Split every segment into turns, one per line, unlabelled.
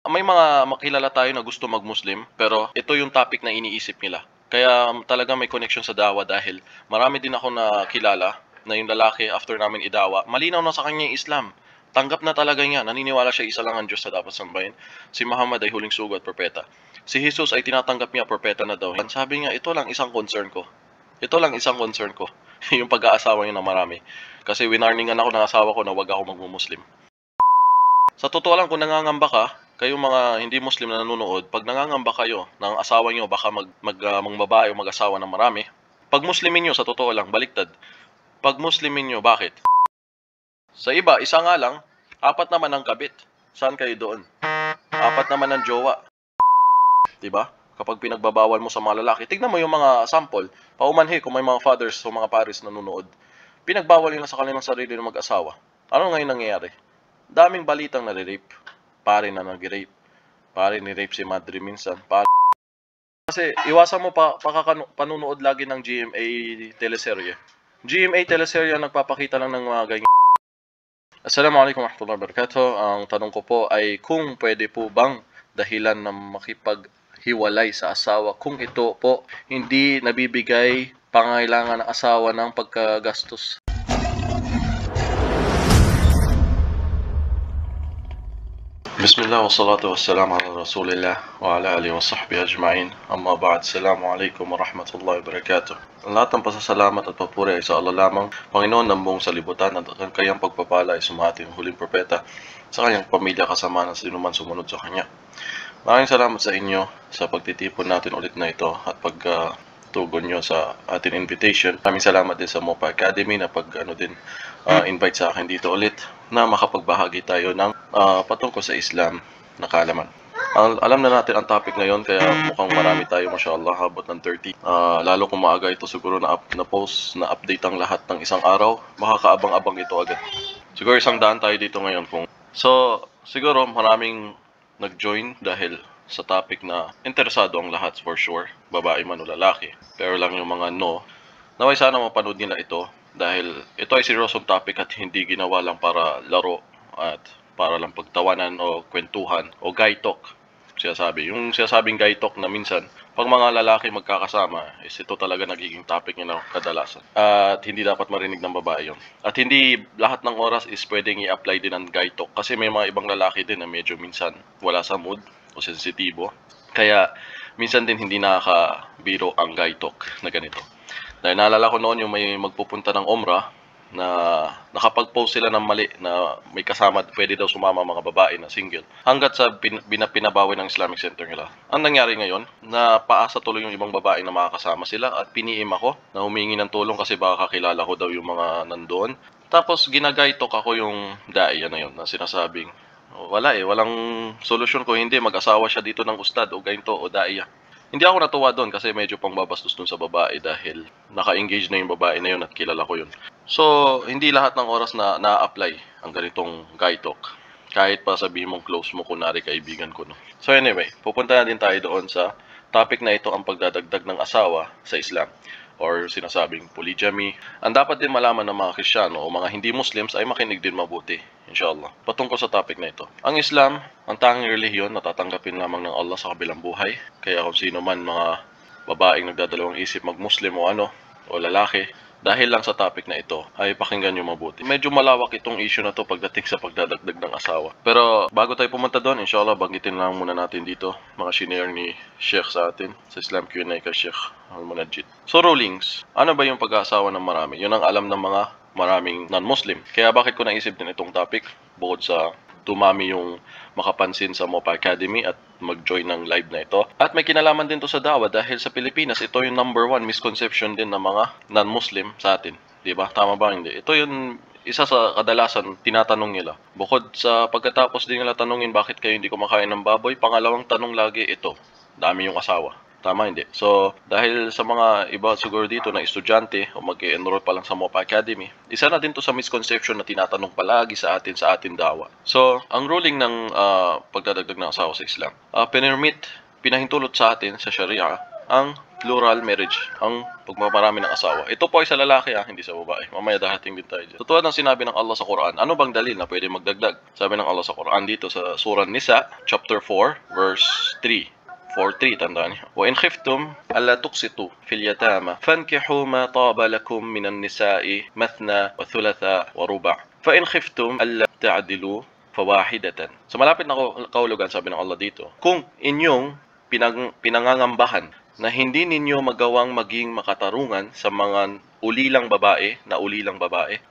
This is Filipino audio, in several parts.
may mga makilala tayo na gusto mag-Muslim, pero ito yung topic na iniisip nila. Kaya talaga may connection sa dawa dahil marami din ako na kilala na yung lalaki after namin idawa, malinaw na sa kanya yung Islam. Tanggap na talaga niya, naniniwala siya isa lang ang Diyos na dapat sambahin. Si Muhammad ay huling sugo at propeta. Si Jesus ay tinatanggap niya propeta na daw. Sabi niya, ito lang isang concern ko. Ito lang isang concern ko. Yung pag-aasawa niya na marami. Kasi winarningan ako ng asawa ko na wag ako magmumuslim. Sa totoo lang, kung nangangamba ka, kayong mga hindi Muslim na nanonood, pag nangangamba kayo ng asawa nyo, baka magbabae o mag-asawa ng marami, pag Muslimin nyo, sa totoo lang, baliktad. Pag Muslimin nyo, bakit? Sa iba, isa nga lang, 4 naman ang kabit. Saan kayo doon? 4 naman ang jowa. Diba? Kapag pinagbabawal mo sa mga lalaki, tignan mo yung mga sample. Paumanhi kung may mga fathers o mga pares na nanonood. Pinagbawal nila sa kanilang sarili ng mag-asawa. Ano ngayon nangyayari? Daming balitang nare-rape. Pare na nag-rape. Pare ni-rape si Madre minsan. Kasi iwasan mo panunood lagi ng GMA teleserye. GMA teleserye nagpapakita lang ng mga ganyan. Assalamualaikum warahmatullahi wabarakatuh. Ang tanong ko po ay kung pwede po bang dahilan na makipaghiwalay sa asawa kung ito po hindi nabibigay pangailangan ng asawa ng pagkagastos. Bismillah wassalatu wassalamu ala rasulillah wa ala alihi wa sahbihi ajma'in. Amma ba'd. Assalamualaikum warahmatullahi wabarakatuh. Ang lahat ng pasasalamat at papuri ay sa Allah lamang, Panginoon ng buong salibutan, at ang kanyang pagpapala ay sumati ng huling propeta sa kanyang pamilya kasama ng sinuman sumunod sa kanya. Maraming salamat sa inyo sa pagtitipon natin ulit na ito at pagtugon nyo sa ating invitation. Maraming salamat din sa Mopa Academy na invite sa akin dito ulit na makapagbahagi tayo ng patungkol sa Islam na kaalaman. Alam na natin ang topic ngayon, kaya mukhang marami tayo, mashallah, habot ng 30. Lalo kung maaga ito siguro na post, na update ang lahat ng isang araw, makakaabang-abang ito agad. Siguro 100 tayo dito ngayon. So, siguro maraming nag-join dahil sa topic na interesado ang lahat for sure, babae man o lalaki. Pero lang yung mga no, naway sana mapanood nila ito dahil ito ay seryosong topic at hindi ginawa lang para laro at para lang pagtawanan o kwentuhan o guy talk. Yung sinasabing guy talk na minsan pag mga lalaki magkakasama is ito talaga nagiging topic nila kadalasan. At hindi dapat marinig ng babae yun. At hindi lahat ng oras is pwedeng i-apply din ang guy talk kasi may mga ibang lalaki din na medyo minsan wala sa mood o sensitibo. Kaya minsan din hindi nakakabiro ang guy talk na ganito. Dahil naalala ko noon yung may magpupunta ng Umrah na nakapag-post sila ng mali na may kasama, pwede daw sumama mga babae na single. Hanggat sa pinabawi ng Islamic Center nila. Ang nangyari ngayon, na paasa tuloy yung ibang babae na makakasama sila at piniim ako na humingi ng tulong kasi baka kakilala ko daw yung mga nandoon. Tapos ginagaytok ako yung daiya na yun na sinasabing, walang solusyon ko hindi mag-asawa siya dito ng ustad o ganito o daiya. Hindi ako natuwa doon kasi medyo pang babastos doon sa babae dahil naka-engage na yung babae na yun at kilala ko yun. So, hindi lahat ng oras na na-apply ang ganitong guy talk. Kahit pa sabihin mong close mo, kunwari kaibigan ko. No? So anyway, pupunta na din tayo doon sa topic na ito, ang pagdadagdag ng asawa sa Islam or sinasabing polygamy. Ang dapat din malaman ng mga Kristiyano o mga hindi Muslims ay makinig din mabuti, inshallah, patungkol sa topic na ito. Ang Islam, ang tanging relihiyon na tatanggapin lamang ng Allah sa kabilang buhay. Kaya kung sino man mga babaeng nagdadalawang isip mag-Muslim o lalaki, dahil lang sa topic na ito, ay pakinggan nyo mabuti. Medyo malawak itong issue na to pagdating sa pagdadagdag ng asawa. Pero bago tayo pumunta doon, inshallah, banggitin lang muna natin dito mga shinare ni Sheikh sa atin sa Islam Q&A kay Sheikh Al-Munajjid. So rulings, ano ba yung pag-aasawa ng marami? Yun ang alam ng mga maraming non-Muslim. Kaya bakit ko naisip din itong topic bukod sa dumami yung makapansin sa Mopa Academy at mag-join ng live na ito. At may kinalaman din to sa dawa dahil sa Pilipinas, ito yung #1 misconception din ng mga non-Muslim sa atin. Diba? Tama ba? Hindi. Ito yung isa sa kadalasan tinatanong nila. Bukod sa pagkatapos din nila tanungin bakit kayo hindi kumakain ng baboy, pangalawang tanong lagi ito, dami yung asawa. Tama, hindi. So, dahil sa mga iba siguro dito na estudyante o mag-enroll pa lang sa Mopa Academy, isa na din to sa misconception na tinatanong palagi sa atin dawa. So, ang ruling ng pagdadagdag ng asawa sa Islam, pinahintulot sa atin sa Sharia ang plural marriage, ang pagmamarami ng asawa. Ito po ay sa lalaki hindi sa babae. Mamaya darating din tayo dyan. Totoo ng sinabi ng Allah sa Quran. Ano bang dalil na pwede magdagdag? Sabi ng Allah sa Quran dito sa Surah Nisa, chapter 4, verse 3. 4:3 tandaan niyo. Wa in khiftum alla tuqsitu fil yatama fankihu ma taba lakum minan nisa'i mathna wa thulatha wa ruba'. Fa in khiftum alla ta'dilu fawahidatan. So malapit na kaulugan sabi ng Allah dito. Kung inyong pinangangambahan na hindi ninyo magawang maging makatarungan sa mga ulilang babae,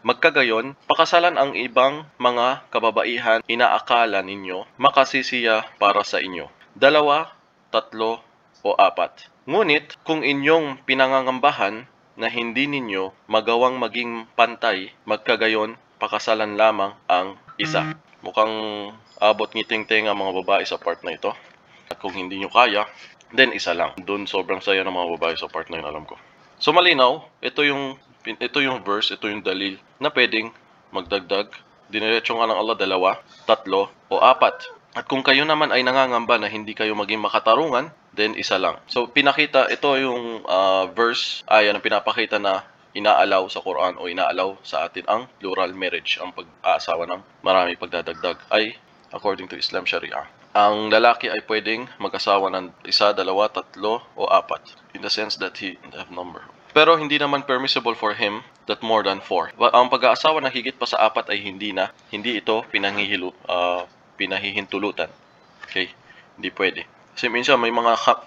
magkagayon, pakasalan ang ibang mga kababaihan inaakala ninyo makasisiya para sa inyo. 2, 3, o 4. Ngunit kung inyong pinangangambahan na hindi ninyo magawang maging pantay, magkagayon, pakasalan lamang ang isa. Mukhang abot ngiting tenga mga babae sa part na ito. At kung hindi nyo kaya, then isa lang. Doon sobrang saya ng mga babae sa part na yun, alam ko. So malinaw, ito yung verse, ito yung dalil na pwedeng magdagdag. Diniretso nga ng Allah 2, 3, o 4. At kung kayo naman ay nangangamba na hindi kayo maging makatarungan, then isa lang. So pinakita, ito yung verse, ayan ang pinapakita na inaalaw sa Quran o inaalaw sa atin ang plural marriage, ang pag-aasawa ng marami pagdadagdag ay according to Islam Sharia. Ang lalaki ay pwedeng mag-asawa ng 1, 2, 3, o 4 in the sense that he have number. Pero hindi naman permissible for him that more than 4. Ang pag-aasawa na higit pa sa 4 ay hindi ito pinahihintulutan. Okay? Hindi pwede. Kasi minsan may mga 5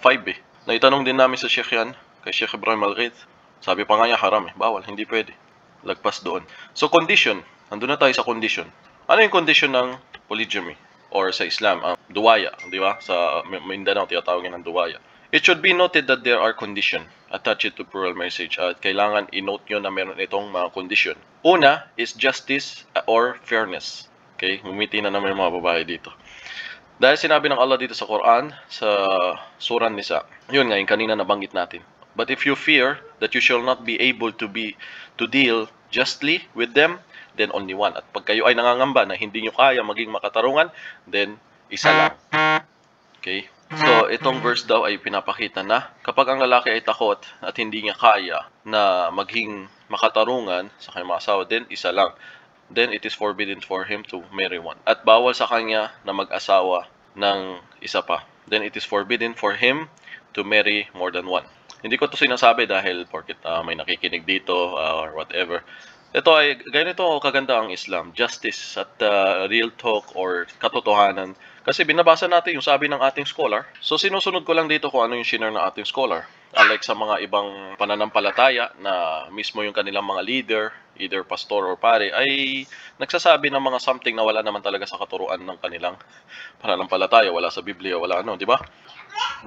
Naitanong din namin sa Sheikh yan, kay Sheikh Ibrahim Al-Ghith. Sabi pa nga niya haram bawal, hindi pwede. Lagpas doon. So condition, andun na tayo sa condition. Ano yung condition ng polygamy? Or sa Islam, ang duwaya, di ba? Sa Mindanao, tinatawag yan ng duwaya. It should be noted that there are conditions attached to plural marriage. At kailangan i-note nyo na meron itong mga condition. Una is justice or fairness. Okay, humiti na naman yung mga babae dito. Dahil sinabi ng Allah dito sa Quran, sa Surah Nisa, yun nga, yung kanina nabanggit natin. But if you fear that you shall not be able to deal justly with them, then only one. At pag kayo ay nangangamba na hindi nyo kaya maging makatarungan, then isa lang. Okay? So, itong verse daw ay pinapakita na kapag ang lalaki ay takot at hindi niya kaya na maging makatarungan sa kanyang mga asawa, then isa lang. Then it is forbidden for him to marry one. At bawal sa kanya na mag-asawa ng isa pa. Then it is forbidden for him to marry more than one. Hindi ko to sinasabi dahil porket may nakikinig dito or whatever. Ito ay ganito kaganda ang Islam, justice at real talk or katotohanan. Kasi binabasa natin yung sabi ng ating scholar. So sinusunod ko lang dito kung ano yung shinare ng ating scholar. Unlike sa mga ibang pananampalataya na mismo yung kanilang mga leader, either pastor or pare, ay nagsasabi ng mga something na wala naman talaga sa katuruan ng kanilang pananampalataya, wala sa Biblia, wala ano, di ba?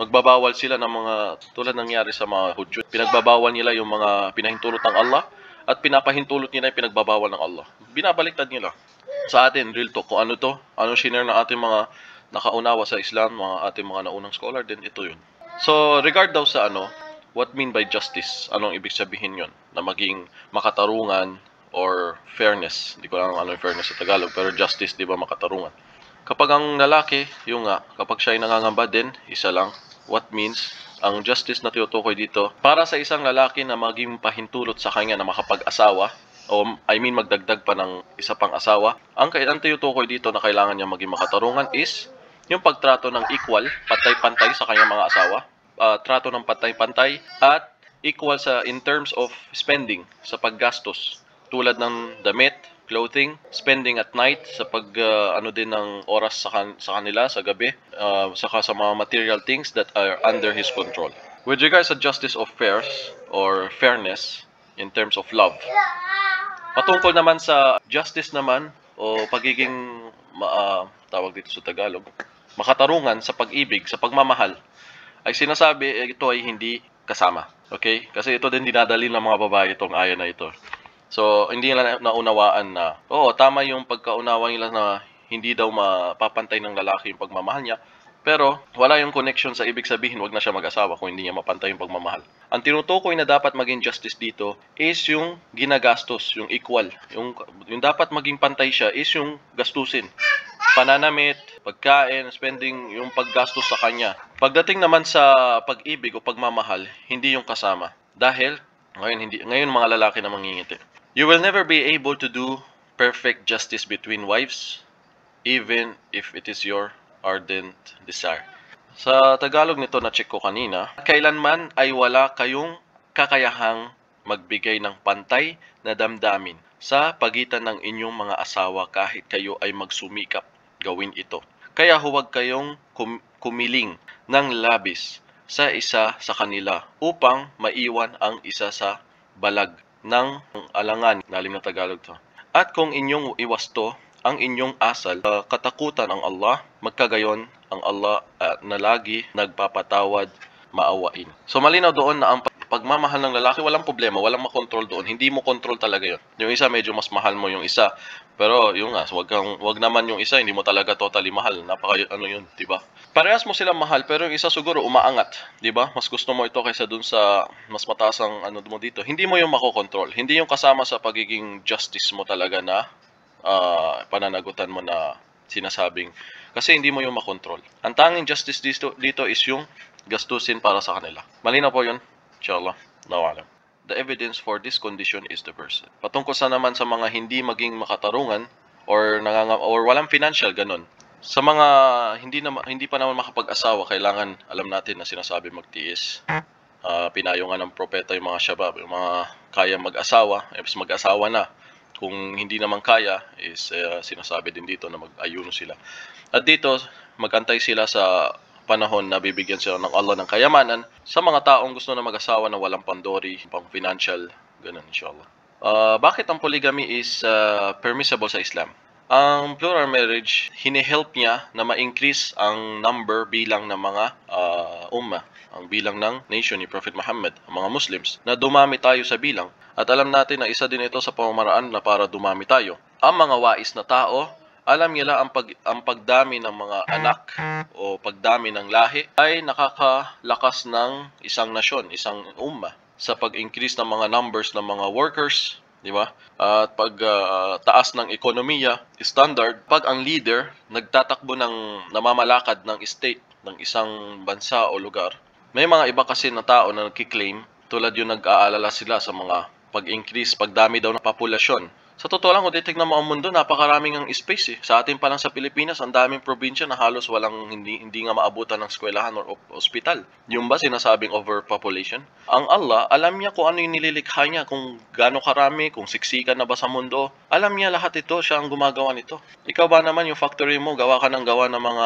Magbabawal sila ng mga, tulad nangyari sa mga Hudyo. Pinagbabawal nila yung mga pinahintulot ng Allah at pinapahintulot nila yung pinagbabawal ng Allah. Binabaliktad nila. Sa atin, real talk, kung ano to, ano shinare na ating mga nakaunawa sa Islam, ating mga naunang scholar, din ito yun. So, regard daw sa what mean by justice? Anong ibig sabihin yun? Na maging makatarungan or fairness. Hindi ko alam ano yung fairness sa Tagalog, pero justice, di ba, makatarungan. Kapag ang lalaki, kapag siya ay nangangamba din, isa lang. What means? Ang justice na tinutukoy dito, para sa isang lalaki na maging pahintulot sa kanya na makapag-asawa, o magdagdag pa ng isa pang asawa, ang tinutukoy dito na kailangan niya maging makatarungan is yung pagtrato ng equal, pantay-pantay sa kanyang mga asawa, trato ng pantay-pantay, at equal in terms of spending, sa paggastos, tulad ng damit, clothing, spending at night, sa din ng oras sa kanila, sa gabi, saka sa mga material things that are under his control. With regards to justice of fairness, in terms of love, patungkol naman sa justice naman, o pagiging, tawag dito sa Tagalog, makatarungan sa pag-ibig, sa pagmamahal, ay sinasabi ito ay hindi kasama. Okay? Kasi ito din dinadali ng mga babae itong aya na ito. So, hindi nila naunawaan na, tama yung pagkaunawa nila na hindi daw mapapantay ng lalaki yung pagmamahal niya. Pero, wala yung connection sa ibig sabihin, wag na siya mag-asawa kung hindi niya mapantay yung pagmamahal. Ang tinutukoy na dapat maging justice dito is yung ginagastos, yung equal. Yung dapat maging pantay siya is yung gastusin. pananamit, pagkain, spending, yung paggastos sa kanya. Pagdating naman sa pag-ibig o pagmamahal, hindi yung kasama. Dahil, ngayon mga lalaki na mangingiti. You will never be able to do perfect justice between wives, even if it is your ardent desire. Sa Tagalog nito na check ko kanina, kailanman ay wala kayong kakayahang magbigay ng pantay na damdamin sa pagitan ng inyong mga asawa kahit kayo ay magsumikap gawin ito. Kaya huwag kayong kumiling ng labis sa isa sa kanila upang maiwan ang isa sa balag ng alangan. Lalim na Tagalog to. At kung inyong iwasto ang inyong asal, katakutan ang Allah, magkagayon ang Allah na lagi nagpapatawad, maawain. So malinaw doon na ang pagmamahal ng lalaki, walang problema, walang makontrol doon. Hindi mo control talaga yun. Yung isa, medyo mas mahal mo yung isa. Pero yung nga, wag naman yung isa, hindi mo talaga totally mahal. Yun, di ba? Parehas mo silang mahal, pero yung isa siguro umaangat, di ba? Mas gusto mo ito kaysa dun sa mas mataas ang mo dito. Hindi mo yung makokontrol. Hindi yung kasama sa pagiging justice mo talaga na pananagutan mo na sinasabing. Kasi hindi mo yung makontrol. Ang tanging justice dito is yung gastusin para sa kanila. Malinaw po yun? Inshallah, alam. The evidence for this condition is the person. Patungkol sa naman sa mga hindi maging makatarungan or walang financial ganun. Sa mga hindi pa naman makapag-asawa, kailangan alam natin na sinasabi magtiis. Pinayungan ng propeta yung mga shabab, yung mga kaya mag-asawa, mag-asawa na. Kung hindi naman kaya is sinasabi din dito na mag-ayuno sila. At dito magantay sila sa panahon na bibigyan sila ng Allah ng kayamanan sa mga taong gusto na mag-asawa na walang pandori, pang financial, ganun inshallah. Bakit ang polygamy is permissible sa Islam? Ang plural marriage, hine-help niya na ma-increase ang bilang ng mga ummah, ang bilang ng nation ni Prophet Muhammad, ang mga Muslims, na dumami tayo sa bilang. At alam natin na isa din ito sa pamamaraan na para dumami tayo. Ang mga wais na tao, alam nila ang pagdami ng mga anak o pagdami ng lahi ay nakakalakas ng isang nasyon, isang ummah sa pag-increase ng mga numbers ng mga workers, di ba? At taas ng ekonomiya, standard, pag ang leader nagtatakbo ng namamalakad ng state ng isang bansa o lugar, may mga iba kasi na tao na nagki-claim tulad yung nag-aalala sila sa mga pag-increase, pagdami daw ng populasyon. Sa totoo lang, kung titignan mo ang mundo, napakaraming ang space eh. Sa atin pa lang sa Pilipinas, ang daming probinsya na halos hindi nga maabutan ng eskwelahan or ospital. Yung ba sinasabing overpopulation? Ang Allah, alam niya kung ano yung nililikha niya, kung gaano karami, kung siksikan na ba sa mundo. Alam niya lahat ito, siya ang gumagawa nito. Ikaw ba naman yung factory mo, gawa ka ng gawa ng mga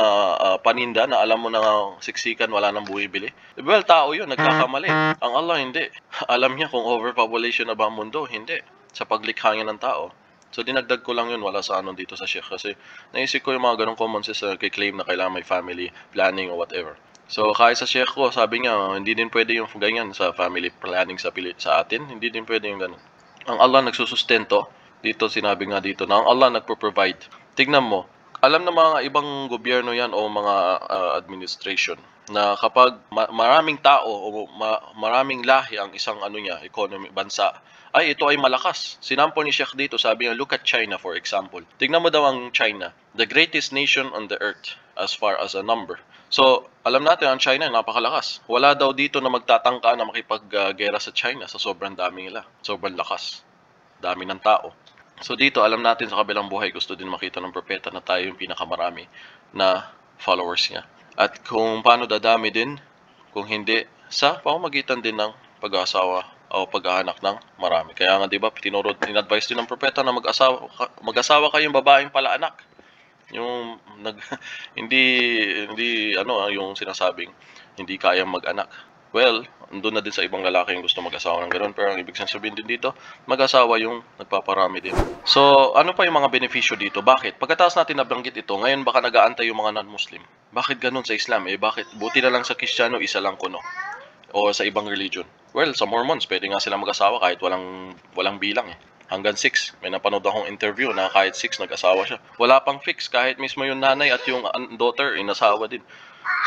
paninda na alam mo na siksikan, wala nang buwibili? Well, tao yun, nagkakamali. Ang Allah hindi. Alam niya kung overpopulation na ba ang mundo? Hindi. Sa paglikha niya ng tao. So dinagdag ko lang yun, wala sa dito sa Sheikh kasi naisip ko yung mga ganong common sense na claim na kailangan may family planning or whatever. So kahit sa Sheikh ko, sabi niya hindi din pwede yung ganyan sa family planning sa atin, hindi din pwede yung ganun. Ang Allah nagsusustento, dito sinabi nga dito na ang Allah nagpo-provide. Tignan mo, alam na mga ibang gobyerno yan o mga administration na kapag maraming tao o maraming lahi ang isang economy, bansa, ay ito ay malakas. Sinampol ni Sheikh dito, sabi niya, look at China for example. Tignan mo daw ang China, the greatest nation on the earth as far as a number. So, alam natin ang China napakalakas. Wala daw dito na magtatangka na makipaggera sa China sa sobrang dami nila. Sobrang lakas. Dami ng tao. So dito, alam natin sa kabilang buhay, gusto din makita ng propeta na tayo yung pinakamarami na followers niya. At kung paano dadami din, kung hindi, sa pamamagitan din ng pag-asawa o pag-aanak ng marami. Kaya nga 'di ba, in-advise din ng propeta na mag-asawa kayong babaeng pala anak. Yung hindi yung sinasabing hindi kayang mag-anak. Well, andun na din sa ibang lalaki yung gusto mag-asawa ng ganoon, pero ang ibig sabihin din dito, mag-asawa yung nagpaparami din. So, ano pa yung mga benepisyo dito? Bakit? Pagkatapos natin nabanggit ito, ngayon baka nag-aantay yung mga non-Muslim. Bakit ganun sa Islam? Bakit? Buti na lang sa Kristiyano, isa lang kuno. O sa ibang religion. Well, sa Mormons, pwede nga silang mag-asawa kahit walang bilang eh. Hanggang 6. May napanood akong interview na kahit 6 nag-asawa siya. Wala pang fix, kahit mismo yung nanay at yung daughter, inasawa din.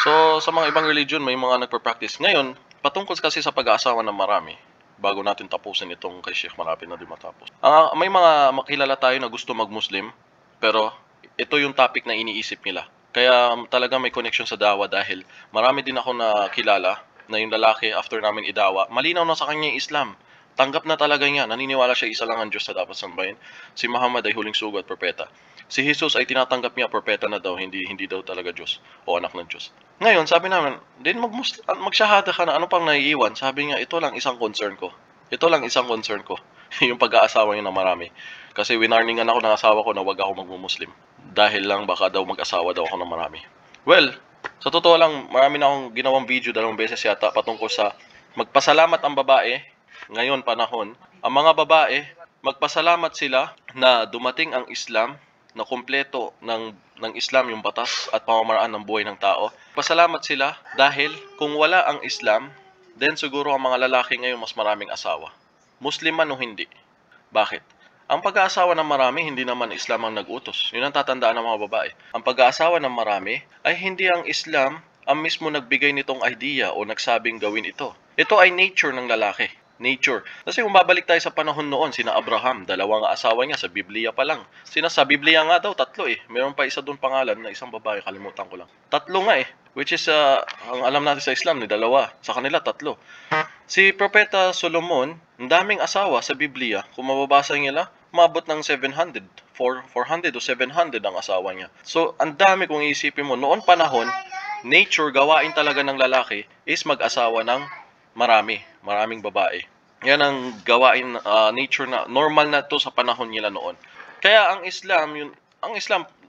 So, sa mga ibang religion, may mga nagpa-practice. Ngayon, patungkol kasi sa pag-aasawa ng marami, bago natin tapusin itong kay Sheikh, malapit na din matapos. May mga makilala tayo na gusto mag-Muslim, pero ito yung topic na iniisip nila. Kaya talaga may connection sa dawa dahil marami din ako na kilala na yung lalaki after namin idawa, malinaw na sa kanya yung Islam. Tanggap na talaga niya, naniniwala siya isa lang ang Diyos na dapat sambahin. Si Muhammad ay huling sugo at propeta. Si Jesus ay tinatanggap niya propeta na daw, hindi daw talaga Diyos o anak ng Diyos. Ngayon, sabi namin, din magsyahada ka na, ano pang naiiwan? Sabi niya, ito lang isang concern ko. Ito lang isang concern ko. Yung pag-aasawa niya na marami. Kasi winarningan ako ng asawa ko na wag ako magmumuslim. Dahil lang baka daw mag-asawa daw ako ng marami. Well, sa totoo lang, marami na akong ginawang video 2 beses yata patungkol sa magpasalamat ang babae ngayon panahon. Ang mga babae, magpasalamat sila na dumating ang Islam, na kumpleto ng Islam yung batas at pamamaraan ng buhay ng tao. Pasalamat sila dahil kung wala ang Islam, then siguro ang mga lalaki ngayon mas maraming asawa. Muslim man o hindi. Bakit? Ang pag-aasawa ng marami, hindi naman Islam ang nag-utos. Yun ang tatandaan ng mga babae. Ang pag-aasawa ng marami ay hindi ang Islam ang mismo nagbigay nitong idea o nagsabing gawin ito. Ito ay nature ng lalaki. Nature. Kasi kung babalik tayo sa panahon noon, sina Abraham, 2 asawa niya sa Biblia pa lang. Sa Biblia nga daw, 3 eh. Meron pa isa doon pangalan na isang babae, kalimutan ko lang. 3 nga eh. Which is, ang alam natin sa Islam, ni 2. Sa kanila, 3. Si Propeta Solomon, ang daming asawa sa Biblia. Kung mababasa nila, umabot ng 700, 400 o 700 ang asawa niya. So, ang dami kung iisipin mo. Noon panahon, nature, gawain talaga ng lalaki is mag-asawa ng maraming babae. Yan ang gawain, nature na, normal na to sa panahon nila noon. Kaya ang Islam,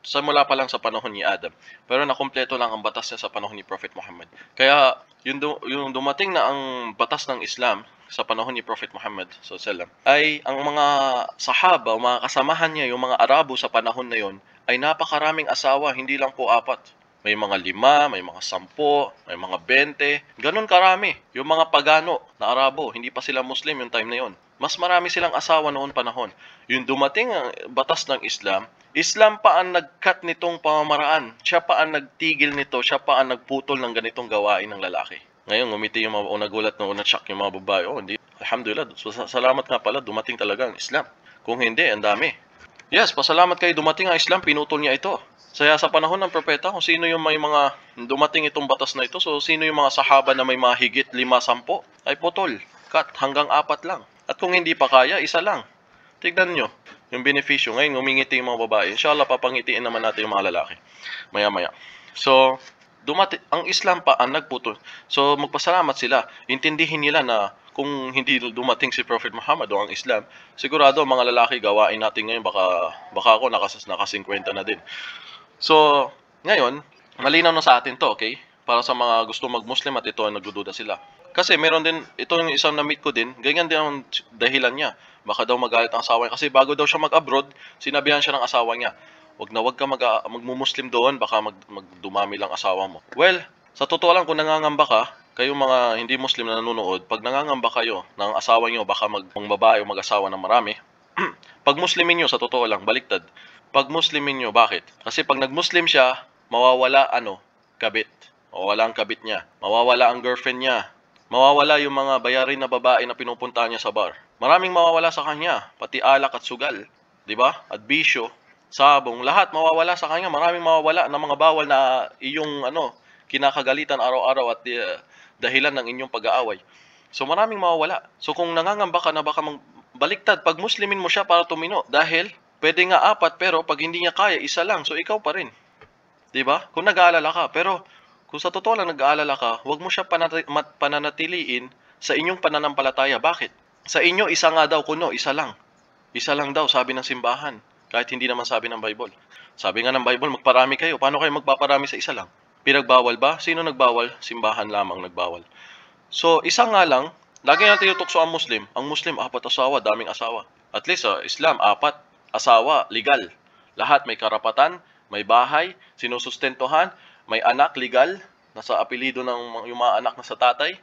simula pa lang sa panahon ni Adam. Pero nakumpleto lang ang batas niya sa panahon ni Prophet Muhammad. Kaya yung dumating na ang batas ng Islam sa panahon ni Prophet Muhammad sallallahu ay ang mga sahaba, mga kasamahan niya, yung mga Arabo sa panahon na yon ay napakaraming asawa, hindi lang po 4. May mga 5, may mga 10, may mga 20, ganun karami. Yung mga pagano na Arabo, hindi pa sila Muslim yung time na yon. Mas marami silang asawa noon panahon. Yung dumating ang batas ng Islam, Islam pa ang nag-cut nitong pamamaraan. Siya pa ang nagtigil nito, siya pa ang nagputol ng ganitong gawain ng lalaki. Ngayon, ngumiti yung mga nagulat na na-shock yung mga babae. Oh, hindi. Alhamdulillah. So, salamat nga pala, dumating talaga ang Islam. Kung hindi, ang dami. Yes, pasalamat kayo, dumating ang Islam, pinutol niya ito. Kaya sa panahon ng propeta, kung sino yung may mga dumating itong batas na ito, so sino yung mga sahaba na may mga higit 5-10, ay putol. Cut, hanggang 4 lang. At kung hindi pa kaya, 1 lang. Tignan nyo yung benepisyo. Ngayon, ngumingiti yung mga babae. Inshallah, papangitiin naman natin yung mga lalaki. Maya-maya. So, ang Islam pa ang nagputol. So, magpasalamat sila. Intindihin nila na kung hindi dumating si Prophet Muhammad o ang Islam, sigurado mga lalaki gawain natin ngayon, baka ako naka 50 na din. So, ngayon, malinaw na sa atin to, okay? Para sa mga gusto mag-Muslim at ito ang nagdududa sila. Kasi meron din, ito yung isang na-meet ko din, ganyan din ang dahilan niya. Baka daw magalit ang asawa niya. Kasi bago daw siya mag-abroad, sinabihan siya ng asawa niya, wag ka magmumuslim doon, baka magdumami lang asawa mo. Well, sa totoo lang, kung nangangamba ka, kayong mga hindi Muslim na nanonood, pag nangangamba kayo ng asawa niyo, baka babae o mag-asawa ng marami, pag Muslimin niyo, sa totoo lang, baliktad. Pag Muslimin niyo, bakit? Kasi pag nag-Muslim siya, mawawala kabit. Mawawala ang kabit niya. Mawawala ang girlfriend niya. Mawawala yung mga bayarin na babae na pinupuntahan niya sa bar. Maraming mawawala sa kanya, pati alak at sugal, 'di ba? At bisyo, sabong, lahat mawawala sa kanya. Maraming mawawala ng mga bawal na iyong kinakagalitan araw-araw at dahilan ng inyong pag-aaway. So maraming mawawala. So kung nangangamba ka na baka baliktad, pag Muslimin mo siya para tumino, dahil pwede nga 4 pero pag hindi niya kaya, 1 lang. So ikaw pa rin. 'Di ba? Kung nag-aalala ka, pero kung sa totoo lang nag-aalala ka, huwag mo siya pananatiliin sa inyong pananampalataya. Bakit? Sa inyo, 1 nga daw kuno, 1 lang. 1 lang daw, sabi ng simbahan. Kahit hindi naman sabi ng Bible. Sabi nga ng Bible, magparami kayo. Paano kayo magpaparami sa 1 lang? Pinagbawal ba? Sino nagbawal? Simbahan lamang nagbawal. So, 1 nga lang, lagi natin tinutukso ang Muslim. Ang Muslim, 4 asawa, daming asawa. At least sa Islam, 4 asawa, legal. Lahat may karapatan, may bahay, sinusustentuhan, may anak, legal, nasa apelido ng yung mga anak na sa tatay,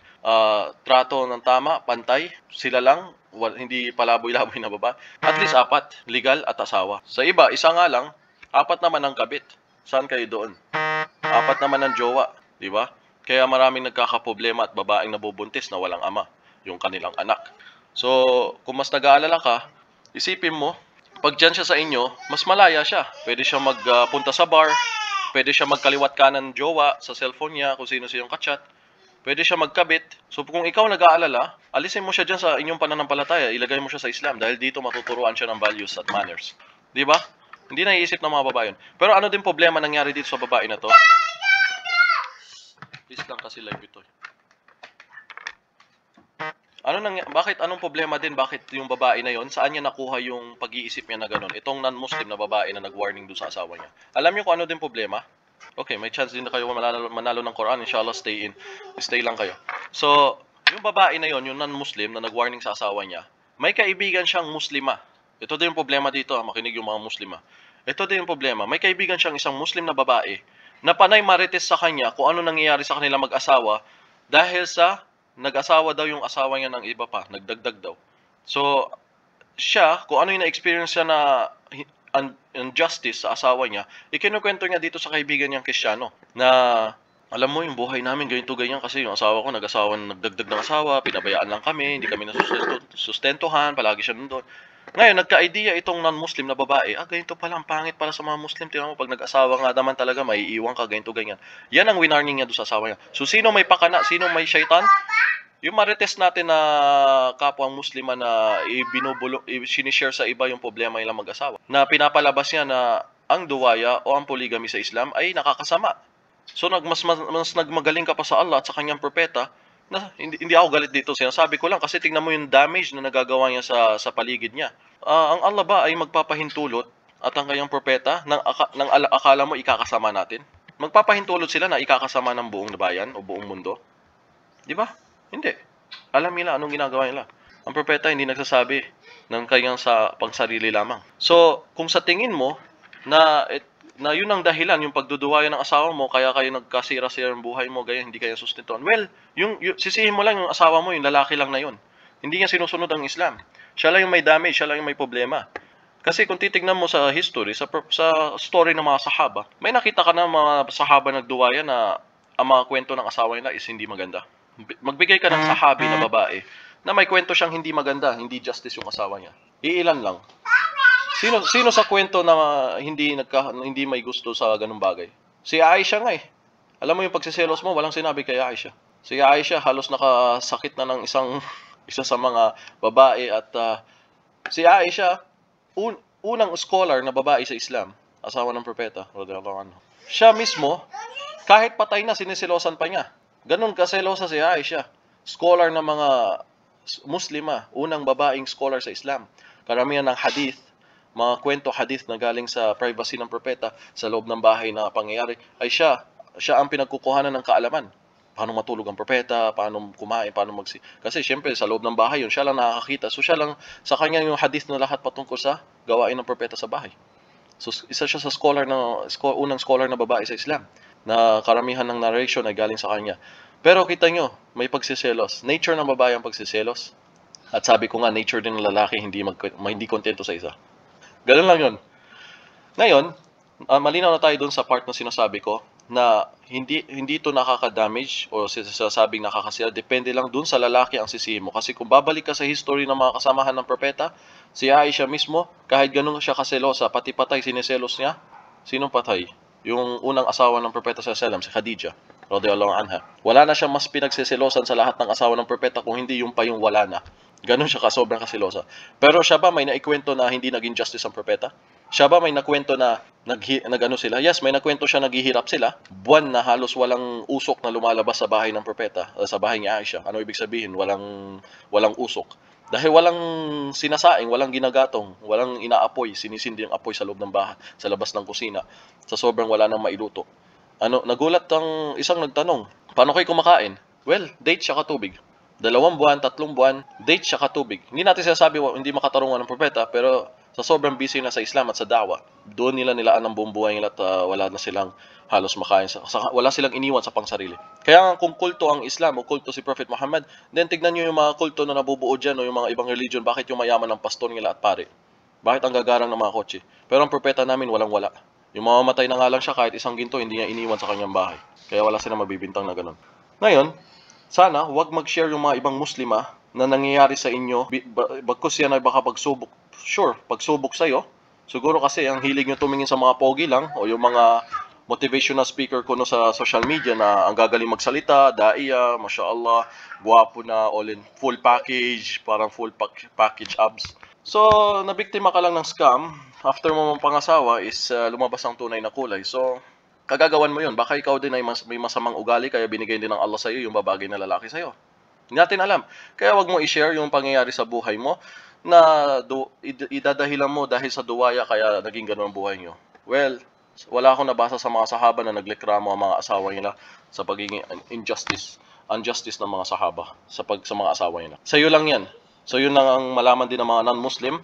trato ng tama, pantay, sila lang, hindi palaboy-laboy na baba. At least 4, legal at asawa. Sa iba, 1 nga lang, 4 naman ang kabit. Saan kayo doon? 4 naman ang jowa, di ba? Kaya maraming nagkakaproblema at babaeng nabubuntis na walang ama, yung kanilang anak. So, kung mas nag-aalala ka, isipin mo, Pag dyan siya sa inyo, mas malaya siya. Pwede siya magpunta sa bar, pwede siya magkaliwat kanan jowa sa cellphone niya kung sino siyang kachat. Pwede siya magkabit. So kung ikaw nag-aalala, alisin mo siya dyan sa inyong pananampalataya, ilagay mo siya sa Islam dahil dito matuturuan siya ng values at manners. Di ba? Hindi naiisip ng mga babae yun. Pero ano din problema nangyari dito sa babae na to? Please lang kasi live ito. Anong problema din? Bakit yung babae na yon? Saan niya nakuha yung pag-iisip niya na gano'n? Itong non-Muslim na babae na nag-warning doon sa asawa niya. Alam niyo kung ano din problema? Okay, may chance din na kayo manalo ng Quran. Inshallah, stay lang kayo. So, yung babae na yon, yung non-Muslim na nag-warning sa asawa niya, may kaibigan siyang Muslima. Ito din yung problema dito, makinig yung mga Muslima. Ito din yung problema. May kaibigan siyang isang Muslim na babae na panay marites sa kanya kung ano nangyayari sa kanila mag-asawa dahil sa nag-asawa daw yung asawa niya ng iba pa, nagdagdag daw. So, siya, kung ano yung na-experience siya na injustice sa asawa niya, ikinukwento niya dito sa kaibigan niyang Kristiyano na alam mo yung buhay namin ganito ganyan kasi yung asawa ko nagdagdag ng asawa, pinabayaan lang kami, hindi kami nasustentuhan, palagi siya nandun. Ngayon, nagka-idea itong non-Muslim na babae, ganito pala, ang pangit pala sa mga Muslim, tingnan mo, pag nag-asawa nga naman talaga, may iiwan ka, ganito ganyan. Yan ang winarning niya doon sa asawa niya. So, sino may pakana, sino may shaitan? Yung marites natin na kapwa Muslima na sinishare sa iba yung problema nila mag-asawa, na pinapalabas niya na ang duwaya o ang polygamy sa Islam ay nakakasama. So mas nagmagaling ka pa sa Allah at sa kanyang propeta na hindi ako galit dito. Sinasabi ko lang kasi tingnan mo yung damage na nagagawa niya sa paligid niya. Ang Allah ba ay magpapahintulot at ang kanyang propeta ng akala mo ikakasama natin? Magpapahintulot sila na ikakasama ng buong bayan o buong mundo? Di ba? Hindi. Alam nila anong ginagawa nila. Ang propeta hindi nagsasabi ng kanyang sa pangsarili lamang. So, kung sa tingin mo na yun ang dahilan, yung pagduduwayan ng asawa mo, kaya kayo nagkasira-sira ng buhay mo, ganyan, hindi kayo sustentuhan. Well, sisihin mo lang yung asawa mo, yung lalaki lang na yun. Hindi niya sinusunod ang Islam. Siya lang yung may damage, siya lang yung may problema. Kasi kung titignan mo sa history, sa story ng mga sahaba, may nakita ka na mga sahaba nagduwaya na ang mga kwento ng asawa nila is hindi maganda. Magbigay ka ng sahabi na babae na may kwento siyang hindi maganda, hindi justice yung asawa niya. Iilan lang. Sino sa kwento na hindi may gusto sa ganung bagay? Si Aisha nga eh. Alam mo yung pagsiselos mo, walang sinabi kay Aisha. Si Aisha halos nakasakit na ng isa sa mga babae at si Aisha unang scholar na babae sa Islam, asawa ng propeta, radhiyallahu anhu. Siya mismo kahit patay na sinisilosan pa niya. Ganun kaselosa si Aisha. Scholar ng mga Muslima, unang babaeng scholar sa Islam. Karamihan ng hadith, mga kwento hadith na galing sa privacy ng propeta sa loob ng bahay na pangyayari ay siya ang pinagkukuhanan ng kaalaman. Paano matulog ang propeta, paano kumain, kasi syempre sa loob ng bahay yun, siya lang nakakakita. So siya lang, sa kanya yung hadith na lahat patungkol sa gawain ng propeta sa bahay. So isa siya sa unang scholar na babae sa Islam na karamihan ng narration ay galing sa kanya. Pero kita nyo, may pagsiselos. Nature ng babae ang pagsiselos. At sabi ko nga, nature din ng lalaki hindi kontento sa isa. Ganun lang yun. Ngayon, malinaw na tayo dun sa part na sinasabi ko na hindi ito nakaka-damage o sinasabing nakakasira. Depende lang dun sa lalaki ang sisihin mo. Kasi kung babalik ka sa history ng mga kasamahan ng propeta, si Aisha mismo, kahit ganun siya kaselosa, pati patay siniselos niya. Sinong patay? Yung unang asawa ng propeta sa Salem, si Khadija, radhiyallahu anha. Wala na siyang mas pinagsiselosan sa lahat ng asawa ng propeta kung hindi yung pa yung wala na. Ganun siya sobrang kasilosa. Pero siya ba may naikwento na hindi naging justice ang propeta? Siya ba may nakwento na nag-ano sila? Yes, may nakwento siya naghihirap sila. Buwan na halos walang usok na lumalabas sa bahay ng propeta, sa bahay ni Aisha. Ano ibig sabihin? Walang usok. Dahil walang sinasaing, walang ginagatong, walang inaapoy, sinisindi ang apoy sa loob ng bahay, sa labas ng kusina, sa sobrang wala nang mailuto. Nagulat ang isang nagtanong, paano kayo kumakain? Well, date siya katubig. 2 buwan, 3 buwan, date siya katubig. Hindi natin sinasabi hindi makatarungan ng propeta, pero sa sobrang busy na sa Islam at sa da'wa, doon nila nilaan ang buong buhay nila at wala na silang halos makain. Wala silang iniwan sa pangsarili. Kaya kung kulto ang Islam o kulto si Prophet Muhammad, then tignan nyo yung mga kulto na nabubuo dyan o yung mga ibang religion, bakit yung mayaman ng pastor nila at pare? Bakit ang gagarang ng mga kotse? Pero ang propeta namin walang-wala. Yung mamamatay na nga lang siya kahit isang ginto, hindi niya iniwan sa kanyang bahay. Kaya wala silang mabibintang na ganun. Ngayon, sana huwag mag-share yung mga ibang Muslima na nangyayari sa inyo, bagkus yan ay baka pagsubok sure, pagsubok sa'yo. Siguro kasi ang hilig nyo tumingin sa mga pogi lang o yung mga motivational speaker ko no sa social media na ang gagaling magsalita, daiya, mashallah, guwapo na, all in full package, parang full package abs. So, nabiktima ka lang ng scam. After mo mapangasawa is lumabas ang tunay na kulay. So, kagagawan mo yun. Baka ikaw din ay may masamang ugali kaya binigay din ng Allah sa'yo yung babagay na lalaki sa'yo. Hindi natin alam. Kaya wag mo i-share yung pangyayari sa buhay mo na idadahilan mo dahil sa duwaya kaya naging ganun ang buhay nyo. Well, wala akong nabasa sa mga sahaba na naglikramo ang mga asawa nila sa pagiging unjustice ng mga sahaba sa mga asawa nila. Sa iyo lang yan. So yun lang ang malaman din ng mga non-Muslim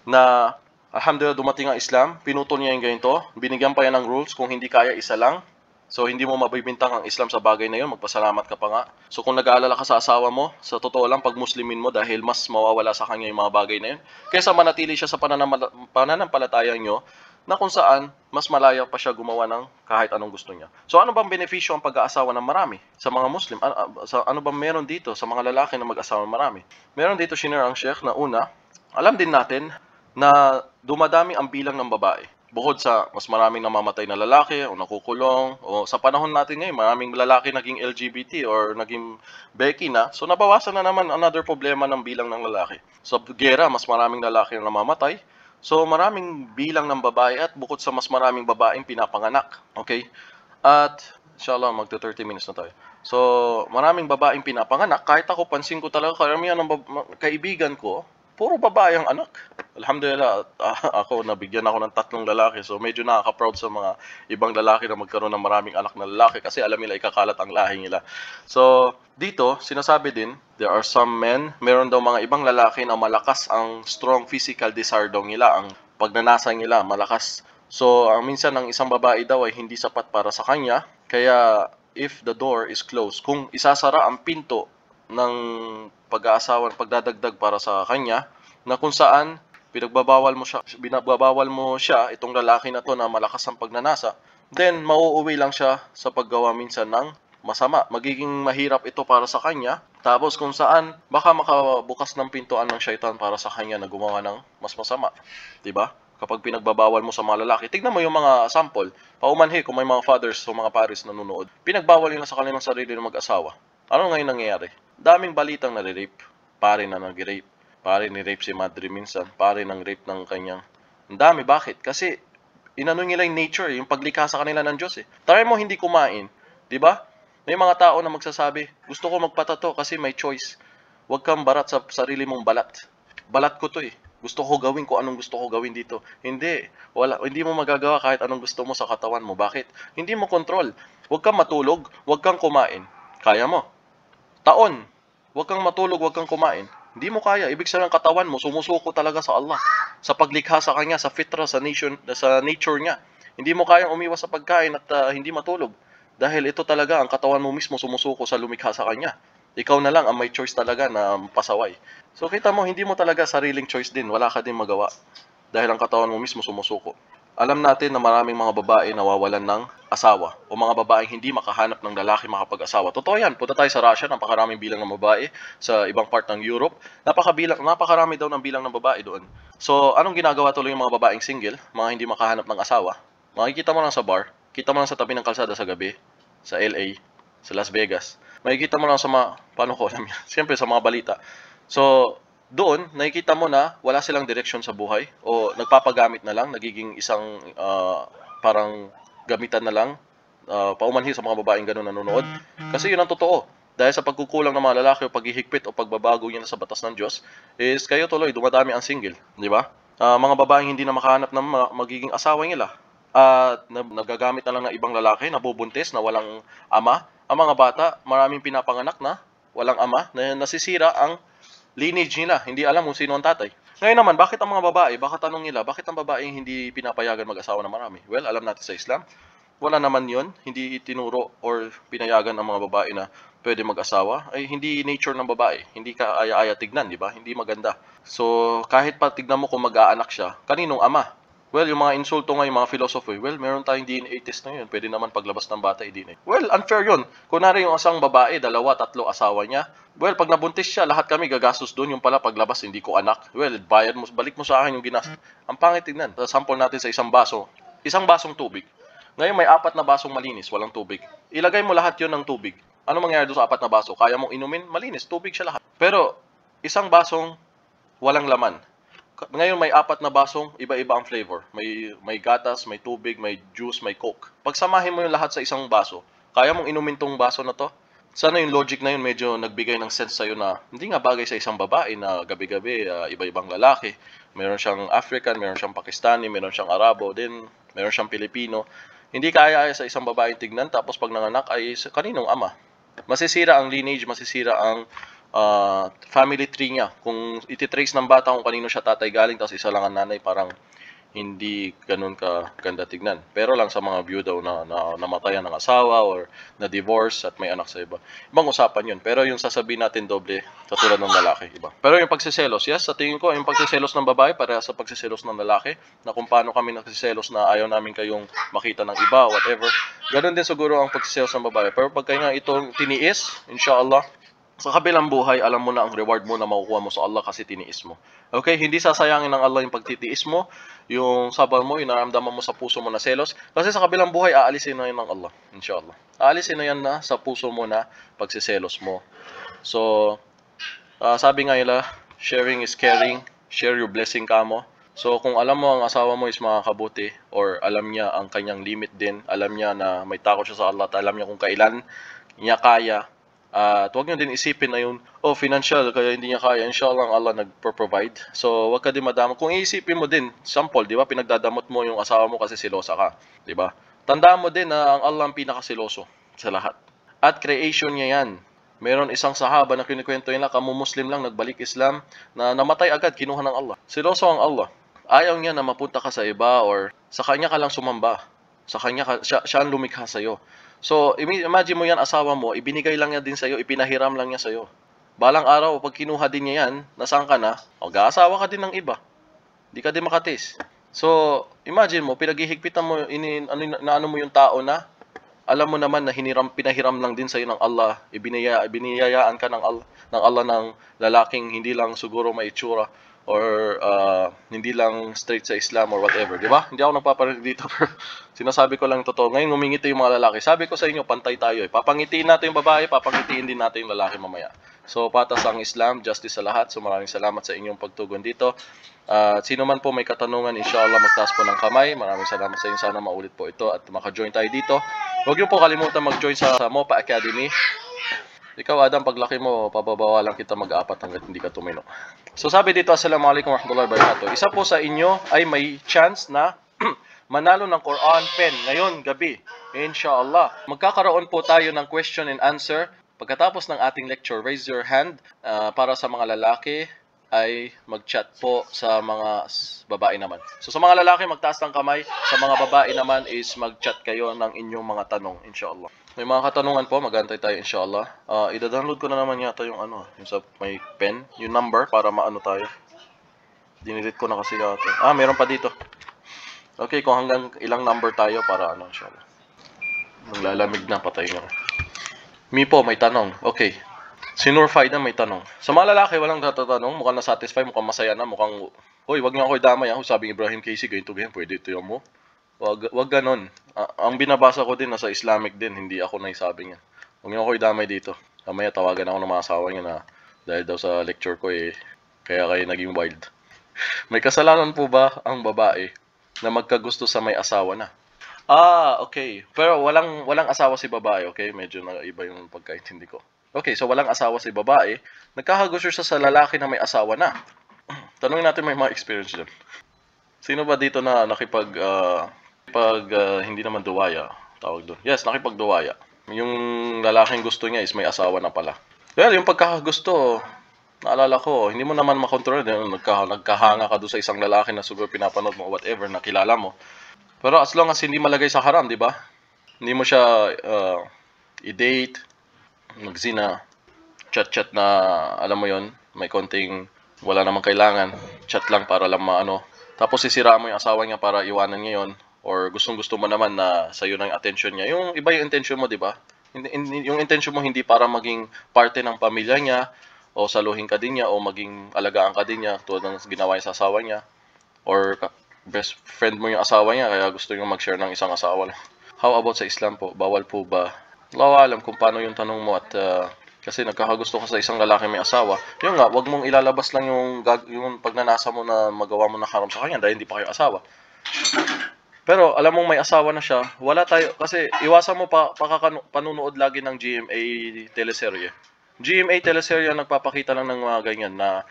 na alhamdulillah dumating ang Islam, pinutol niya yung ganito, binigyan pa yan ng rules, kung hindi kaya isa lang. So, hindi mo mabibintang ang Islam sa bagay na yun, magpasalamat ka pa nga. So, kung nag-aalala ka sa asawa mo, sa totoo lang, pag Muslimin mo dahil mas mawawala sa kanya yung mga bagay na yun, kaysa manatili siya sa pananampalataya nyo, na kung saan, mas malaya pa siya gumawa ng kahit anong gusto niya. So, ano bang benepisyo ang pag-aasawa ng marami sa mga Muslim? Ano bang meron dito sa mga lalaki na mag-asawa ng marami? Meron dito, shinare ang Sheikh, na una, alam din natin na dumadami ang bilang ng babae. Bukod sa mas maraming namamatay na lalaki o nakukulong o sa panahon natin ngayon maraming lalaki naging LGBT or naging Becky na, so nabawasan na naman another problema ng bilang ng lalaki. Sa gera mas maraming lalaki na namamatay, so maraming bilang ng babae at bukod sa mas maraming babaeng pinapanganak. Okay? At inshallah magto 30 minutes na tayo. So maraming babaeng pinapanganak, kahit ako pansin ko talaga karamihan ng kaibigan ko puro babae ang anak. Alhamdulillah, ako nabigyan ako ng 3 lalaki. So medyo nakaka-proud sa mga ibang lalaki na magkaroon ng maraming anak na lalaki kasi alam nila ikakalat ang lahi nila. So dito, sinasabi din, there are some men, meron daw mga ibang lalaki na malakas ang strong physical desire daw nila, ang pagnanasa nila malakas. So minsan ang isang babae daw ay hindi sapat para sa kanya. Kaya if the door is closed, kung isasara ang pinto ng pag-aasawa, pagdadagdag para sa kanya, na kung saan binabawal mo siya, itong lalaki na to na malakas ang pagnanasa, then mauuwi lang siya sa paggawa minsan ng masama. Magiging mahirap ito para sa kanya. Tapos kung saan baka makabukas ng pintuan ng syaitan para sa kanya na gumawa ng mas masama. 'Di ba? Kapag pinagbabawal mo sa mga lalaki, tignan mo yung mga sample. Paumanhi kung may mga fathers o mga pares na nanonood. Pinagbawal nila sa kanilang sarili ng mag-asawa. Ano ngayon nangyayari? Daming balitang nare-rape. Pare na nag-rape. Pare ni rape si Madre minsan. Pare ng rape ng kanyang. Ang dami. Bakit? Kasi inano nila yung nature, yung paglikha sa kanila ng Diyos. Try mo hindi kumain. 'Di ba? May mga tao na magsasabi, gusto ko magpatato kasi may choice. Huwag kang barat sa sarili mong balat. Balat ko to eh. Gusto ko gawin kung anong gusto ko gawin dito. Hindi mo magagawa kahit anong gusto mo sa katawan mo. Bakit? Hindi mo control. Huwag kang matulog, huwag kang kumain. Kaya mo. Taon, huwag kang matulog, huwag kang kumain. Hindi mo kaya. Ibig sabihin ng katawan mo, sumusuko talaga sa Allah. Sa paglikha sa Kanya, sa fitra, sa nature niya. Hindi mo kayang umiwas sa pagkain at hindi matulog. Dahil ito talaga, ang katawan mo mismo sumusuko sa lumikha sa Kanya. Ikaw na lang ang may choice talaga na pasaway. So kita mo, hindi mo talaga sariling choice din. Wala ka din magawa. Dahil ang katawan mo mismo sumusuko. Alam natin na maraming mga babae nawawalan ng asawa o mga babaeng hindi makahanap ng lalaki makapag-asawa. Totoo yan. Punta tayo sa Russia, napakaraming bilang ng babae. Sa ibang part ng Europe, napakarami daw ng bilang ng babae doon. So, anong ginagawa tuloy yung mga babaeng single, mga hindi makahanap ng asawa? Makikita mo lang sa bar, kita mo lang sa tabi ng kalsada sa gabi, sa LA, sa Las Vegas. Makikita mo lang sa mga, paano ko alam yan? Siyempre sa mga balita. So, doon, nakikita mo na wala silang direksyon sa buhay o nagpapagamit na lang, nagiging isang parang gamitan na lang, paumanhin sa mga babaeng gano'n nanonood. Kasi yun ang totoo. Dahil sa pagkukulang ng mga lalaki o paghihigpit o pagbabago niya sa batas ng Diyos, is kayo tuloy, dumadami ang single. Di ba? Mga babaeng hindi na makahanap ng magiging asawa nila. At nagagamit na lang ng ibang lalaki, nabubuntis, na walang ama. Ang mga bata, maraming pinapanganak na walang ama, na nasisira ang lineage nila, hindi alam kung sino ang tatay. Ngayon naman, bakit ang mga babae, baka tanong nila, bakit ang babae hindi pinapayagan mag-asawa ng marami? Well, alam natin sa Islam, wala naman yon, hindi itinuro or pinayagan ang mga babae na pwede mag-asawa. Ay hindi nature ng babae, hindi ka aya-aya tignan, di ba? Hindi maganda. So, kahit pa tignan mo kung mag-aanak siya, kaninong ama? Well, yung mga insulto nga, yung mga philosophy, well, meron tayong DNA test na yun. Pwede naman paglabas ng bata, i-DNA. Well, unfair yun. Kunwari yung isang babae, 2, 3 asawa niya. Well, pag nabuntis siya, lahat kami gagastos doon. Yung pala, paglabas, hindi ko anak. Well, bayad mo, balik mo sa akin yung ginastos. Ang pangit tignan. Sample natin sa isang baso. Isang basong tubig. Ngayon, may 4 na basong malinis, walang tubig. Ilagay mo lahat yon ng tubig. Ano mangyayari doon sa 4 na baso? Kaya mong inumin? Malinis, tubig siya lahat. Pero, isang basong walang laman. Ngayon may 4 na basong, iba-iba ang flavor. May gatas, may tubig, may juice, may coke. Pagsamahin mo yung lahat sa isang baso, kaya mong inumin tong baso na to? Sana yung logic na yun medyo nagbigay ng sense sa'yo na hindi nga bagay sa isang babae na gabi-gabi, iba-ibang lalaki. Meron siyang African, meron siyang Pakistani, meron siyang Arabo, din meron siyang Pilipino. Hindi kaya sa isang babae tignan, tapos pag nanganak ay kaninong ama? Masisira ang lineage, masisira ang family tree niya. Kung ititrace ng bata kung kanino siya tatay galing, tapos isa lang ang nanay, parang hindi ganun ka ganda tignan. Pero lang sa mga byuda na namatayan ng asawa or na-divorce at may anak sa iba. Ibang usapan yun. Pero yung sasabihin natin doble, katulad ng lalaki, iba. Pero yung pagsiselos, yes, sa tingin ko, yung pagsiselos ng babae, pareha sa pagsiselos ng lalaki, na kung paano kami nagsiselos na ayaw namin kayong makita ng iba, whatever. Ganun din siguro ang pagsiselos ng babae. Pero pag kaya nga itong tiniis, inshallah, sa kabilang buhay, alam mo na ang reward mo na makukuha mo sa Allah kasi tiniis mo. Okay, hindi sasayangin ng Allah yung pagtitiis mo, yung sabar mo, yung naramdaman mo sa puso mo na selos. Kasi sa kabilang buhay, aalisin na yan ng Allah, inshallah. Aalisin na yan na sa puso mo na pagsiselos mo. So, sabi nga nila, sharing is caring, share your blessing ka mo. So, kung alam mo ang asawa mo is makakabuti, or alam niya ang kanyang limit din, alam niya na may takot siya sa Allah, at alam niya kung kailan niya kaya, at huwag nyo din isipin na yun, financial, kaya hindi niya kaya. Inshallah, ang Allah nagpo-provide. So, huwag ka din madamot. Kung iisipin mo din, sample, di ba, pinagdadamot mo yung asawa mo kasi silosa ka. Di ba? Tandaan mo din na ang Allah ang pinakasiloso sa lahat. At creation niya yan. Meron isang sahaba na kinikwento nila, kamu-Muslim lang, nagbalik Islam, na namatay agad, kinuha ng Allah. Siloso ang Allah. Ayaw niya na mapunta ka sa iba or sa kanya ka lang sumamba. Sa kanya siya ang lumikha sa'yo. So, imagine mo yan, asawa mo, ibinigay lang niya din sa'yo, ipinahiram lang niya sa'yo. Balang araw, pag kinuha din niya yan, nasaan ka na, mag-aasawa ka din ng iba. Di ka din makatis. So, imagine mo, pinaghihigpitan mo, ano mo yung tao na, alam mo naman na pinahiram lang din sa'yo ng Allah, ibiniyayaan ka ng Allah ng lalaking hindi lang siguro may itsura, or hindi lang straight sa Islam or whatever, di ba? Hindi ako nagpaparinig dito, pero sinasabi ko lang totoo. Ngayon, ngumingiti yung mga lalaki. Sabi ko sa inyo, pantay tayo eh. Papangitiin natin yung babae, papangitiin din natin yung lalaki mamaya. So, patas ang Islam, justice sa lahat. So, maraming salamat sa inyong pagtugon dito. At sino man po may katanungan, inshallah, magtaas po ng kamay. Maraming salamat sa inyo. Sana maulit po ito at maka-join tayo dito. Huwag niyo po kalimutan mag-join sa Mopa Academy. Ikaw, Adam, paglaki mo, pababawalan kita mag-apat hanggat hindi ka tumino. So, sabi dito, Assalamualaikum warahmatullahi wabarakatuh. Isa po sa inyo ay may chance na manalo ng Quran pen ngayon gabi. Inshallah. Magkakaroon po tayo ng question and answer. Pagkatapos ng ating lecture, raise your hand. Para sa mga lalaki ay mag-chat po sa mga babae naman. So, sa mga lalaki, magtaas ng kamay. Sa mga babae naman is mag-chat kayo ng inyong mga tanong, inshallah. May mga katanungan po, mag-antay tayo inshallah. Ida-download ko na naman yata yung yung sa may pen, yung number para maano tayo. Dinilit ko na kasi yata. Meron pa dito. Okay, kung hanggang ilang number tayo para inshallah. Nung lalamig na, patay na. Mi po, may tanong. Okay. Si Nurfaida may tanong. Sa mga lalaki, walang tatanong. Mukhang na-satisfy, mukhang masaya na, mukhang, hoy, wag niyo ako idamay. Sabi Ibrahim Casey, ganito ganyan, pwede ito yung mo. Wag ganon. Ang binabasa ko din nasa Islamic din, hindi ako naisabing yan. Huwag niyo ako idamay dito. Kamaya tawagan ako ng mga asawa niya na dahil daw sa lecture ko kaya kayo naging wild. May kasalanan po ba ang babae na magkagusto sa may asawa na? Okay. Pero walang asawa si babae, okay? Medyo iba yung pagkaintindi ko. Okay, so walang asawa si babae. Nagkakagusto siya sa lalaki na may asawa na. Tanungin natin may mga experience dyan. Sino ba dito na hindi naman duwaya, tawag doon. Yes, nakipagduwaya. Yung lalaking gusto niya is may asawa na pala. Well, yung pagkakagusto, naalala ko, hindi mo naman makontrol. Nagkahanga ka doon sa isang lalaki na siguro pinapanood mo o whatever, na kilala mo. Pero as long as hindi malagay sa haram, di ba? Hindi mo siya i-date, magzina, chat-chat na, alam mo yon, may konting, wala namang kailangan. Chat lang para lang Tapos sisiraan mo yung asawa niya para iwanan niya yun, or gustong-gusto mo naman na sa'yo na yung attention niya. Yung iba yung intention mo, di ba? Yung intention mo hindi para maging parte ng pamilya niya, o saluhin ka din niya, o maging alagaan ka din niya, tulad ng ginawa niya sa asawa niya, or best friend mo yung asawa niya, kaya gusto niyo mag-share ng isang asawa lang. How about sa Islam po? Bawal po ba? Wala alam kung paano yung tanong mo, at kasi nagkakagusto ka sa isang lalaki may asawa. Yun nga, wag mong ilalabas lang yung pagnanasa mo na magawa mo na haram sa kanya dahil hindi pa kayo asawa. Pero alam mong may asawa na siya, wala tayo, kasi iwasan mo panunood lagi ng GMA teleserye. GMA teleserye nagpapakita lang ng mga ganyan na,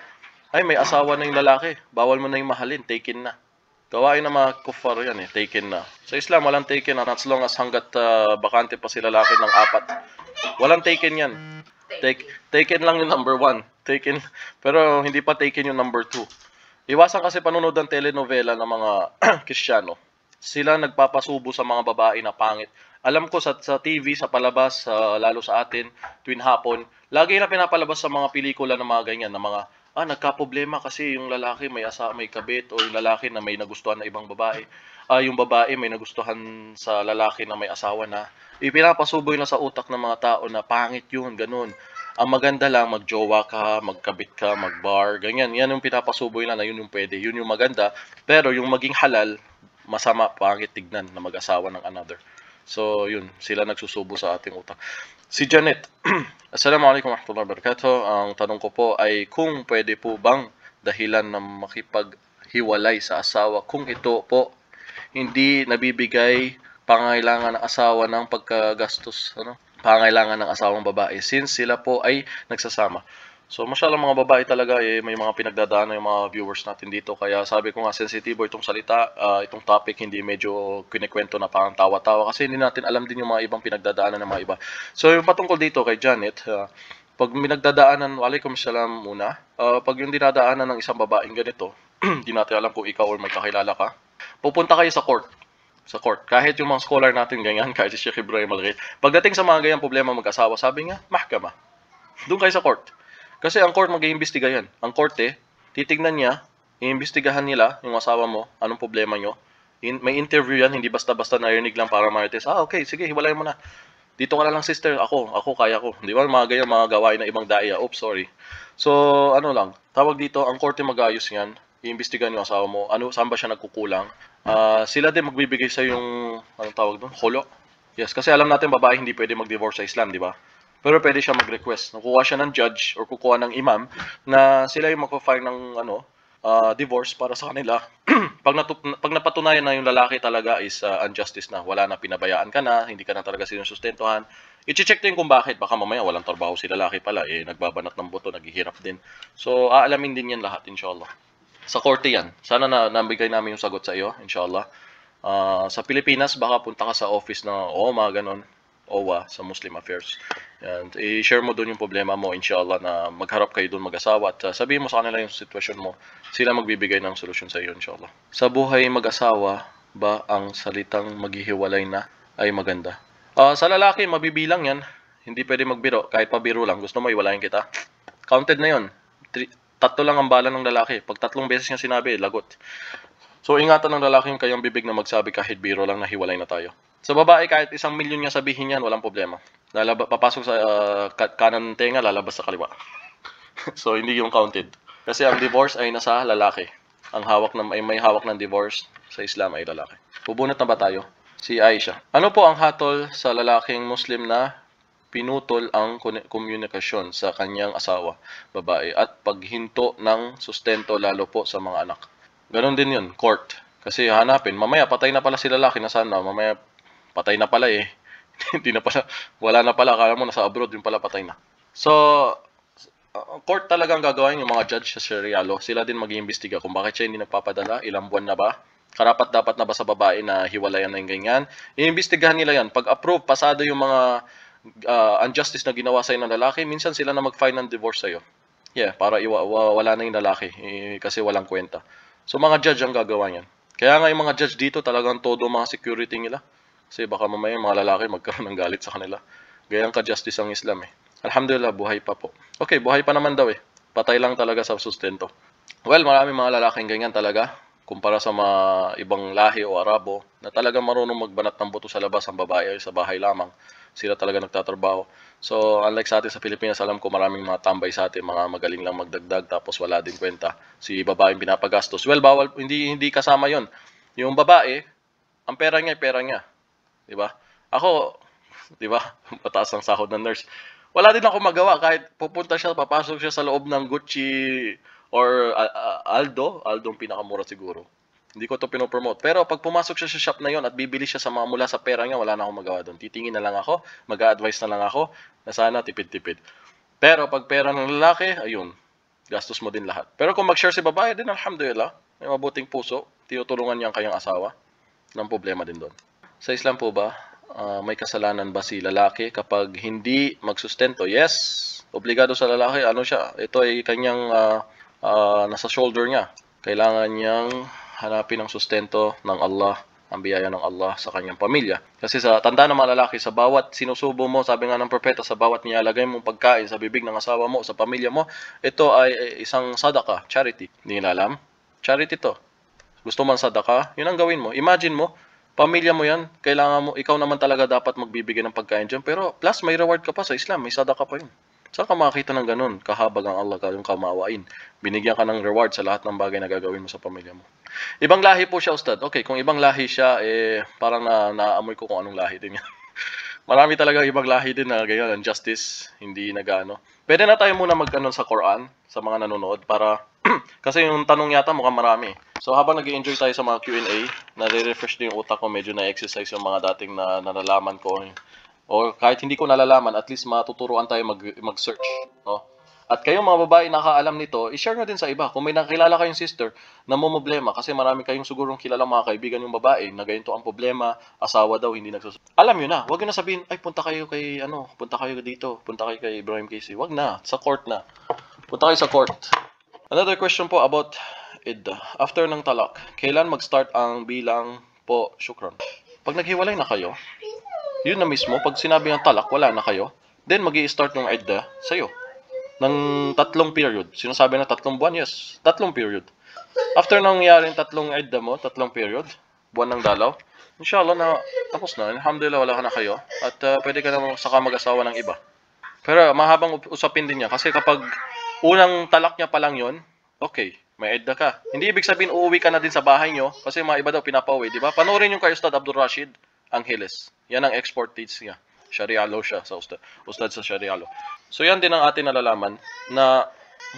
ay may asawa na yung lalaki, bawal mo na yung mahalin, taken na. Gawain ng mga kuffar yan eh, taken na. Sa Islam, walang taken na as long as hanggat bakante pa si lalaki ng 4. Walang taken yan. Taken lang yung number 1. Taken, pero hindi pa taken yung number 2. Iwasan kasi panunod ng telenovela ng mga Kristiyano. Sila nagpapasubo sa mga babae na pangit. Alam ko sa TV, sa palabas, lalo sa atin, tuwing hapon, lagi na pinapalabas sa mga pelikula ng mga ganyan, na mga nagka-problema kasi yung lalaki may may kabit, o yung lalaki na may nagustuhan na ibang babae. Yung babae may nagustuhan sa lalaki na may asawa na. Ipinapasubo na sa utak ng mga tao na pangit yun, ganun. Ang maganda lang, magjowa ka, magkabit ka, magbar, ganyan. Yan yung pinapasubo na yun yung pwede, yun yung maganda. Pero yung maging halal, masama, pangit tignan na mag-asawa ng another. So, yun, sila nagsusubo sa ating utak. Si Janet, Assalamualaikum warahmatullahi wabarakatuh. Ang tanong ko po ay kung pwede po bang dahilan na makipaghiwalay sa asawa kung ito po hindi nabibigay pangailangan ng asawa ng pagkagastos, pangailangan ng asawang babae since sila po ay nagsasama. So, masyadong mga babae talaga may mga pinagdadaanan yung mga viewers natin dito. Kaya sabi ko nga, sensitibo itong salita, itong topic, hindi medyo kinikwento na parang tawa-tawa. Kasi hindi natin alam din yung mga ibang pinagdadaanan ng mga iba. So, yung patungkol dito kay Janet, pag pinagdadaanan, walaikum salam muna, pag yung dinadaanan ng isang babaeng ganito, hindi natin alam kung ikaw or may kakilala ka, pupunta kayo sa court. Sa court. Kahit yung mga scholar natin ganyan, kahit si Sheikh Ibrahim Al-Ghaid, pagdating sa mga ganyang problema mag-asawa, sabi nga, mahkama. Doon kayo sa court. Kasi ang court mag-iimbestiga yan. Ang korte, titignan niya, iimbestigahan nila yung asawa mo, anong problema nyo. May interview yan, hindi basta-basta narinig lang para marites. Okay, sige, hiwalay mo na. Dito ka na lang sister, ako, kaya ko. Di ba, mga ganyan, mga gawain ng ibang daya. Oops, sorry. So, ano lang, tawag dito, ang korte mag-ayos yan, iimbestigahan yung asawa mo, saan ba siya nagkukulang. Sila din magbibigay sa yung, anong tawag doon, holo. Yes, kasi alam natin babae hindi pwede mag-divorce sa Islam, di ba? Pero pwede siya mag-request. Kukuha siya ng judge or kukuha ng imam na sila yung mag-file ng divorce para sa kanila. Pag napatunayan na yung lalaki talaga is unjustice na, wala na, pinabayaan ka na, hindi ka na talaga sinusustentuhan, i-check din kung bakit. Baka mamaya walang trabaho si lalaki pala, nagbabanat ng buto, naghihirap din. So, aalamin din yan lahat, inshallah. Sa korte yan. Sana nabigay namin yung sagot sa iyo, inshallah. Sa Pilipinas, baka punta ka sa office na OMA, ganon. OWA, sa Muslim Affairs. And i-share mo doon yung problema mo, inshallah, na magharap kayo doon mag-asawa at sabihin mo sa kanila yung sitwasyon mo. Sila magbibigay ng solusyon sa iyo, inshallah. Sa buhay mag-asawa ba ang salitang maghihiwalay na ay maganda? Sa lalaki, mabibilang yan. Hindi pwede magbiro. Kahit pabiro lang, gusto mo iwalayin kita. Counted na yon. 3 lang ang bala ng lalaki. Pag 3 beses niya sinabi, lagot. So, ingatan ng lalaki yung kayang bibig na magsabi kahit biro lang na hiwalay na tayo. Sa babae, kahit 1,000,000 niya sabihin yan, walang problema. Papasok sa kanan tenga, lalabas sa kaliwa. So, hindi yung counted. Kasi ang divorce ay nasa lalaki. Ang may hawak ng divorce sa Islam ay lalaki. Bubunot na ba tayo? Si Aisha. Ano po ang hatol sa lalaking Muslim na pinutol ang komunikasyon sa kanyang asawa, babae, at paghinto ng sustento lalo po sa mga anak? Ganon din yun, court. Kasi hanapin, mamaya patay na pala si lalaki, nasaan na, mamaya patay na pala hindi na pala, wala na pala, akala mo nasa abroad, yung pala patay na. So, court talagang gagawin yung mga judge sa Sharia law. Sila din mag-iimbestiga kung bakit siya hindi nagpapadala, ilang buwan na ba, karapat dapat na ba sa babae na hiwalayan na yung ganyan. Iimbestigahan nila yan. Pag approve, pasado yung mga unjustice na ginawa sa'yo ng lalaki, minsan sila na mag-file ng divorce sa'yo. Yeah, para wala na yung lalaki, kasi walang kwenta. So, mga judge ang gagawa yan. Kaya nga yung mga judge dito talagang todo mga security nila. Kasi baka mamaya yung mga lalaki magkaroon ng galit sa kanila. Gayang ka-justice ang Islam Alhamdulillah, buhay pa po. Okay, buhay pa naman daw Patay lang talaga sa sustento. Well, maraming mga lalaking ganyan talaga. kumpara sa mga ibang lahi o Arabo na talagang marunong magbanat ng buto sa labas, ang babae ay sa bahay lamang. Sila talaga nagtatrabaho. So, unlike sa atin sa Pilipinas, alam ko maraming mga tambay sa atin, mga magaling lang magdagdag tapos wala din kwenta. Si babaeng pinapagastos. Well, bawal, hindi kasama 'yon. Yung babae, ang pera niya ay pera niya, 'di ba? Ako, 'di ba? Mataas ang sahod ng nurse. Wala din ako magawa kahit pupunta siya, papasok siya sa loob ng Gucci or Aldo ang pinakamura siguro. Hindi ko to pinopromote. Pero pag pumasok siya sa shop na yon at bibili siya sa mga mula sa pera niya, wala na akong magawa doon. Titingin na lang ako, mag-a-advise na lang ako na sana tipid-tipid. Pero pag pera ng lalaki, ayun, gastos mo din lahat. Pero kung mag-share si babae din, alhamdulillah, may mabuting puso, tinutulungan niya ang kanyang asawa. Walang problema din doon. Sa Islam po ba, may kasalanan ba si lalaki kapag hindi magsustento? Yes, obligado sa lalaki. Ano siya? Ito ay kanyang nasa shoulder niya. Kailangan niyang hanapin ang sustento ng Allah, ang biyaya ng Allah sa kanyang pamilya. Kasi sa tanda ng mga lalaki, sa bawat sinusubo mo, sabi nga ng propeta, sa bawat nilalagay mong pagkain sa bibig ng asawa mo, sa pamilya mo, ito ay isang sadaka, charity. Hindi nila alam? Charity to. Gusto man sadaka, yun ang gawin mo. Imagine mo, pamilya mo yan, kailangan mo, ikaw naman talaga dapat magbibigay ng pagkain dyan. Pero plus, may reward ka pa sa Islam, may sadaka pa yun. Saan ka makakita ng ganun? Kahabag ang Allah, yung kamaawain. Binigyan ka ng reward sa lahat ng bagay na gagawin mo sa pamilya mo. Ibang lahi po siya, Ustad. Okay, kung ibang lahi siya, parang naamoy ko kung anong lahi din yan. Marami talaga ibang lahi din na ganyan, justice, hindi nagano. Pwede na tayo muna mag-anon sa Quran, sa mga nanonood, para, kasi yung tanong yata mukhang marami. So habang nag-enjoy tayo sa mga Q&A, nare-refresh din yung utak ko, medyo na-exercise yung mga dating na nalalaman ko. O kahit hindi ko nalalaman, at least matuturuan tayo mag-search. No? At kayong mga babae nakaalam nito, i-share nyo din sa iba. Kung may nakilala kayong sister na problema, kasi marami kayong sigurong kilala mga kaibigan yung babae na ganito ang problema, asawa daw hindi nagsusunod. Alam nyo na, huwag nyo na sabihin, ay punta kayo kay punta kayo dito, punta kayo kay Ibrahim Casey. Huwag na, sa court na. Punta kayo sa court. Another question po about idda. After ng talak, kailan mag-start ang bilang po? Shukran. Pag naghiwalay na kayo, yun na mismo, pag sinabi ng talak, wala na kayo, then mag-i-start ng idda sa'yo. Ng 3 period. Sinasabi na 3 buwan, yes. 3 period. After nangyaring 3 idda mo, 3 period, buwan ng dalaw, inshallah na tapos na. Alhamdulillah, wala ka na kayo. At pwede ka na saka mag-asawa ng iba. Pero mahabang usapin din niya. Kasi kapag unang talak niya pa lang yun, okay, may idda ka. Hindi ibig sabihin uuwi ka na din sa bahay nyo. Kasi mga iba daw pinapauwi, di ba? Panoorin yung kay Ustad Abdul Rashid Angeles. Yan ang export teach niya. Sharia law siya sa Ustad sa Sharia law. So yan din ang atin nalalaman na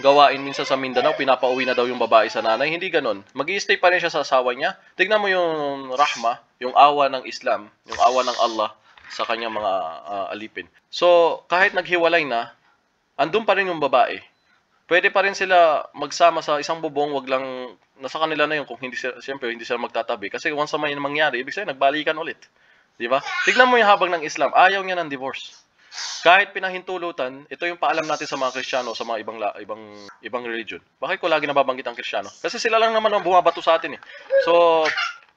gawain minsan sa Mindanao, pinapauwi na daw yung babae sa nanay. Hindi ganon. Mag-i-stay pa rin siya sa asawa niya. Tignan mo yung rahma, yung awa ng Islam, yung awa ng Allah sa kanyang mga alipin. So kahit naghiwalay na, andun pa rin yung babae. Pwede pa rin sila magsama sa isang bubong, wag lang nasa kanila na yun kung hindi sila, siyempre hindi sila magtatabi. Kasi once na may mangyari, ibig sabihin nagbalikan ulit. Di ba? Tignan mo yung habag ng Islam. Ayaw niya ng divorce. Kahit pinahintulutan, ito yung paalam natin sa mga Kristiyano, sa mga ibang religion. Bakit ko lagi nababanggit ang Kristiyano? Kasi sila lang naman ang bumabato sa atin eh. So,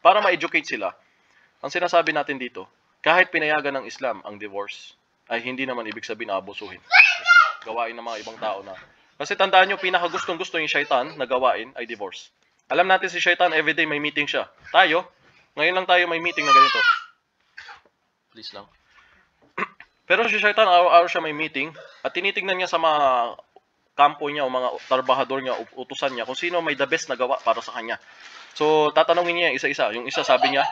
para ma-educate sila, ang sinasabi natin dito, kahit pinayagan ng Islam ang divorce, ay hindi naman ibig sabihin na abusuhin. Gawain ng mga ibang tao na. Kasi tandaan nyo, pinakagustong-gusto yung shaitan na gawain ay divorce. Alam natin si shaitan, everyday may meeting siya. Tayo, ngayon lang tayo may meeting na ganito. Please lang. Pero si Shaitan, araw-araw siya may meeting at tinitingnan niya sa mga kampo niya o mga trabahador niya, utusan niya kung sino may the best na gawa para sa kanya. So, tatanungin niya isa-isa. Yung isa sabi niya,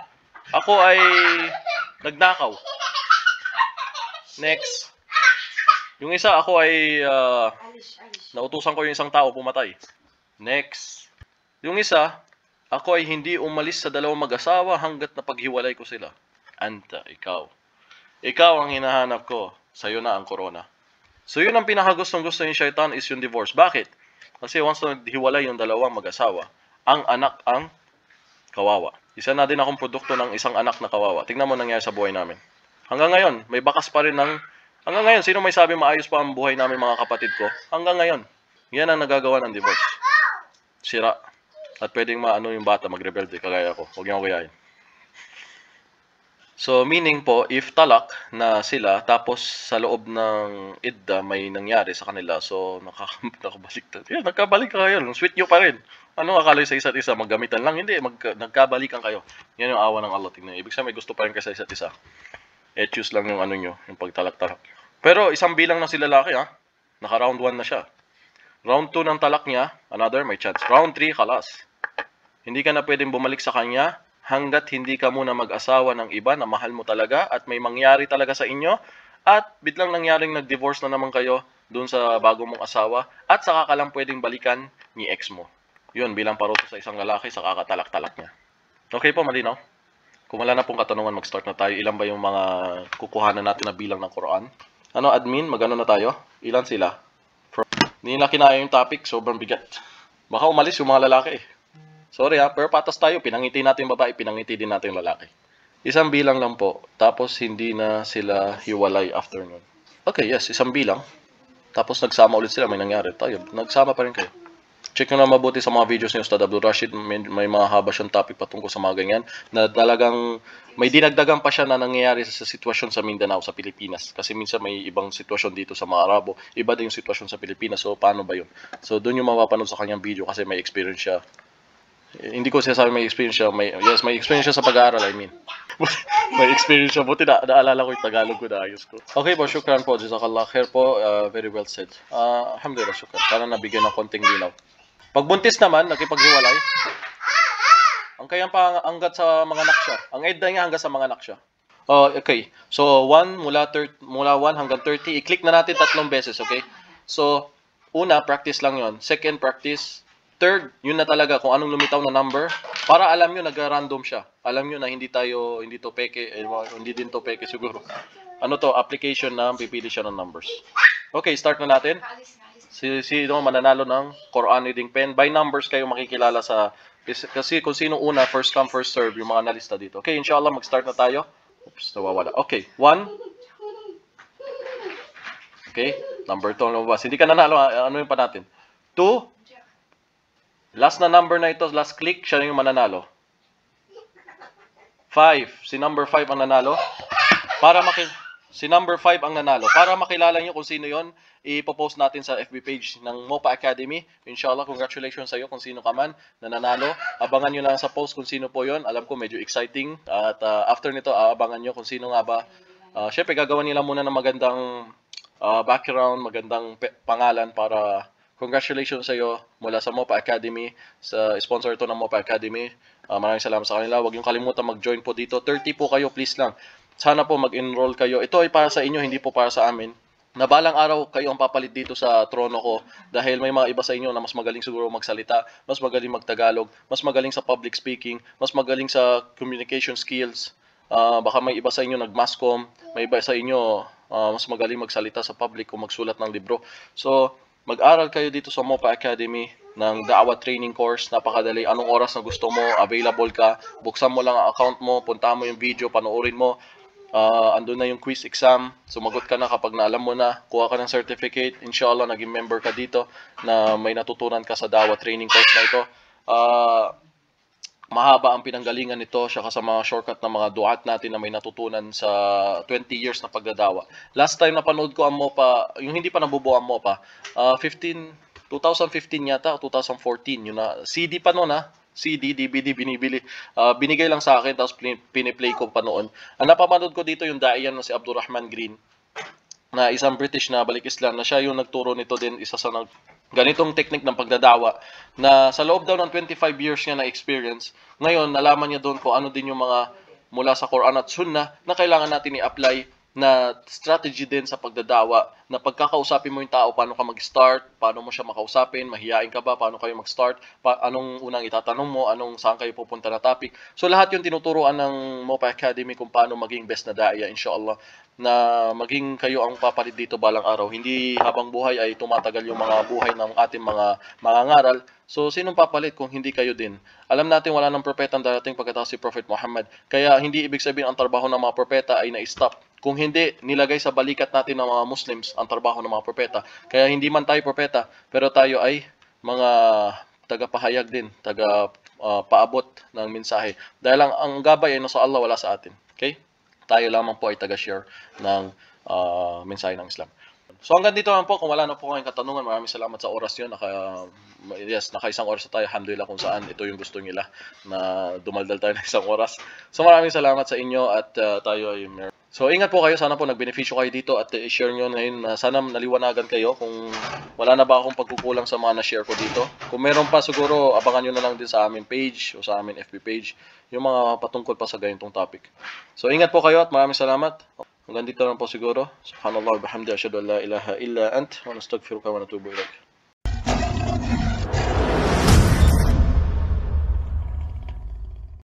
ako ay nagnakaw. Next. Yung isa, ako ay nautusan ko yung isang tao pumatay. Next. Yung isa, ako ay hindi umalis sa 2 mag-asawa hanggat napaghiwalay ko sila. Anta, ikaw. Ikaw ang hinahanap ko. Sa'yo na ang corona. So yun ang pinakagustong-gusto ng shaitan is yung divorce. Bakit? Kasi once na hiwalay yung 2 mag-asawa, ang anak ang kawawa. Isa na din akong produkto ng isang anak na kawawa. Tingnan mo nangyari sa buhay namin. Hanggang ngayon, may bakas pa rin ng... Hanggang ngayon, sino may sabi maayos pa ang buhay namin mga kapatid ko? Hanggang ngayon. Yan ang nagagawa ng divorce. Sira. At pwedeng maano yung bata, magrebelde, kagaya ko. Huwag niyo ako kuyain. So, meaning po, if talak na sila, tapos sa loob ng idda may nangyari sa kanila, so nakabaliktad. Yeah, nagkabalik kayo. Sweet nyo pa rin. Ano akala sa isa't isa? Maggamitan lang? Hindi, nagkabalikan kayo. Yan yung awa ng Allah. Tingnan. Ibig sabihin, may gusto pa rin kayo sa isa't isa. Choose lang yung ano nyo, yung pagtalak-talak. Pero isang bilang na si lalaki, ha? Naka round 1 na siya. Round 2 ng talak niya, another, may chance. Round 3, kalas. Hindi ka na pwedeng bumalik sa kanya hanggat hindi ka muna mag-asawa ng iba na mahal mo talaga at may mangyari talaga sa inyo at biglang nangyaring nag-divorce na naman kayo dun sa bago mong asawa at saka ka lang pwedeng balikan ni ex mo. Yun, bilang parusa sa isang lalaki sa kakatalak-talak niya. Okay po, malinaw? Kung wala na pong katanungan, mag-start na tayo. Ilan ba yung mga kukuhanan natin na bilang ng Quran? Ano, admin? Magano na tayo? Ilan sila? Hindi nila kinaya yung topic, sobrang bigat. Baka umalis yung mga lalaki. Sorry ha, pero patas tayo. Pinangiti natin yung babae, pinangiti din natin yung lalaki. Isang bilang lang po, tapos hindi na sila hiwalay after nun. Okay, yes, isang bilang. Tapos nagsama ulit sila, may nangyari. Tayo, nagsama pa rin kayo. Check nyo na mabuti sa mga videos ni Ustad Abdul Rashid. May mga haba siyang topic patungkol sa mga ganyan. Na talagang may dinagdagan pa siya na nangyayari sa sitwasyon sa Mindanao, sa Pilipinas. Kasi minsan may ibang sitwasyon dito sa mga Arabo. Iba din yung sitwasyon sa Pilipinas. So, paano ba yun? So, doon yung mapapanood sa kanyang video kasi may experience siya. Hindi ko sinasabi may experience siya. May experience siya sa pag-aaral, I mean. May experience siya. Buti naalala ko yung Tagalog ko na ayos ko. Okay po, shukran po. Jazakallah khair po. Very well said. Alhamdulillah, shukran. Para nabigyan ng konting linaw. Pag buntis naman, nakipaghiwalay, ang kayang hanggat sa mga anak siya. Ang edad niya hanggang sa mga anak siya. Okay. So, 1 mula 1 hanggang 30. I-click na natin 3 beses, okay? So, una, practice lang yon. Second, practice. Third, yun na talaga kung anong lumitaw na number. Para alam nyo, nag-random siya. Alam nyo na hindi to peke, hindi din to peke siguro. Ano to, application na pipili siya ng numbers. Okay, start na natin. Sino mananalo ng Quran reading pen? By numbers kayo makikilala sa... Kasi kung sino una, first come, first serve, yung mga nalista dito. Okay, inshallah, mag-start na tayo. Oops, nawawala. Okay, 1. Okay, number 2 ang lumabas. Hindi ka nanalo, ano yung pa natin? 2. Last na number na ito, last click, siya yung mananalo. 5. Si number 5 ang nanalo. Si number 5 ang nanalo. Para makilala nyo kung sino yon, ipopost natin sa FB page ng Mopa Academy. Inshallah, congratulations sa iyo kung sino ka man na nanalo. Abangan nyo lang sa post kung sino po yon. Alam ko medyo exciting. At after nito, abangan nyo kung sino nga ba. Syempre, gagawa nila muna ng magandang background, magandang pangalan para... Congratulations sa iyo mula sa Mopa Academy, sa sponsor ito ng Mopa Academy. Maraming salamat sa kanila. Huwag yung kalimutan mag-join po dito. 30 po kayo, please lang. Sana po mag-enroll kayo. Ito ay para sa inyo, hindi po para sa amin. Na balang araw kayo ang papalit dito sa trono ko dahil may mga iba sa inyo na mas magaling siguro magsalita, mas magaling magtagalog, mas magaling sa public speaking, mas magaling sa communication skills. Baka may iba sa inyo nag-masscom, may iba sa inyo mas magaling magsalita sa public o magsulat ng libro. So, mag-aral kayo dito sa Mopa Academy ng Da'wah Training Course. Napakadali. Anong oras na gusto mo, available ka. Buksan mo lang ang account mo, puntahan mo yung video, panoorin mo. Andun na yung quiz exam. Sumagot ka na kapag naalam mo na. Kuha ka ng certificate. Inshallah, naging member ka dito na may natutunan ka sa Da'wah Training Course na ito. Mahaba ang pinanggalingan nito siya sa mga shortcut na mga duat natin na may natutunan sa 20 years na pagdadawa. Last time na panood ko ang Mopa, yung hindi pa nabubuo ang Mopa, 2015 yata o 2014, yun na CD pa noon ha. CD, DVD binibili. Binigay lang sa akin tapos piniplay ko pa noon. Ang napapanood ko dito yung daiyan na si Abdurrahman Green na isang British na balik Islam na siya yung nagturo nito din, isa sa ganitong technique ng pagdadawa na sa loob daw ng 25 years niya na experience, ngayon nalaman niya doon kung ano din yung mga mula sa Quran at Sunnah na kailangan natin i-apply na strategy din sa pagdadawa na pagkakausapin mo yung tao, paano ka mag-start, paano mo siya makausapin, mahihain ka ba, paano kayo mag-start, anong unang itatanong mo, saan kayo pupunta na topic. So lahat yung tinuturuan ng Mopa Academy kung paano maging best na daya, inshallah, na maging kayo ang papalit dito balang araw. Hindi habang buhay ay tumatagal yung mga buhay ng ating mga mangangaral. So, sinong papalit kung hindi kayo din? Alam natin wala ng propetang darating pagkatapos si Prophet Muhammad. Kaya hindi ibig sabihin ang trabaho ng mga propeta ay na-stop. Kung hindi, nilagay sa balikat natin ng mga Muslims ang trabaho ng mga propeta. Kaya hindi man tayo propeta, pero tayo ay mga tagapahayag din, paabot ng mensahe. Dahil ang gabay ay nasa Allah, wala sa atin. Okay? tayo lamang po ay taga-share ng mensahe ng Islam. So hanggang dito lang po. Kung wala na po kayong katanungan, maraming salamat sa oras nyo. Naka isang oras na tayo. Alhamdulillah kung saan ito yung gusto nila na dumaldal tayo ng isang oras. So maraming salamat sa inyo at tayo ay So ingat po kayo, sana po nagbenepisyo kayo dito at i-share nyo ngayon. Sana naliwanagan kayo kung wala na ba akong pagkukulang sa mga na-share ko dito. Kung meron pa siguro, abangan nyo na lang din sa amin page o sa amin FB page yung mga patungkol pa sa ganitong topic. So ingat po kayo at maraming salamat. Hanggang dito lang po siguro. Subhanallah wa bihamdihi, asyhadu an la ilaha illa ant wa nastaghfiruka wa natubu ilaik.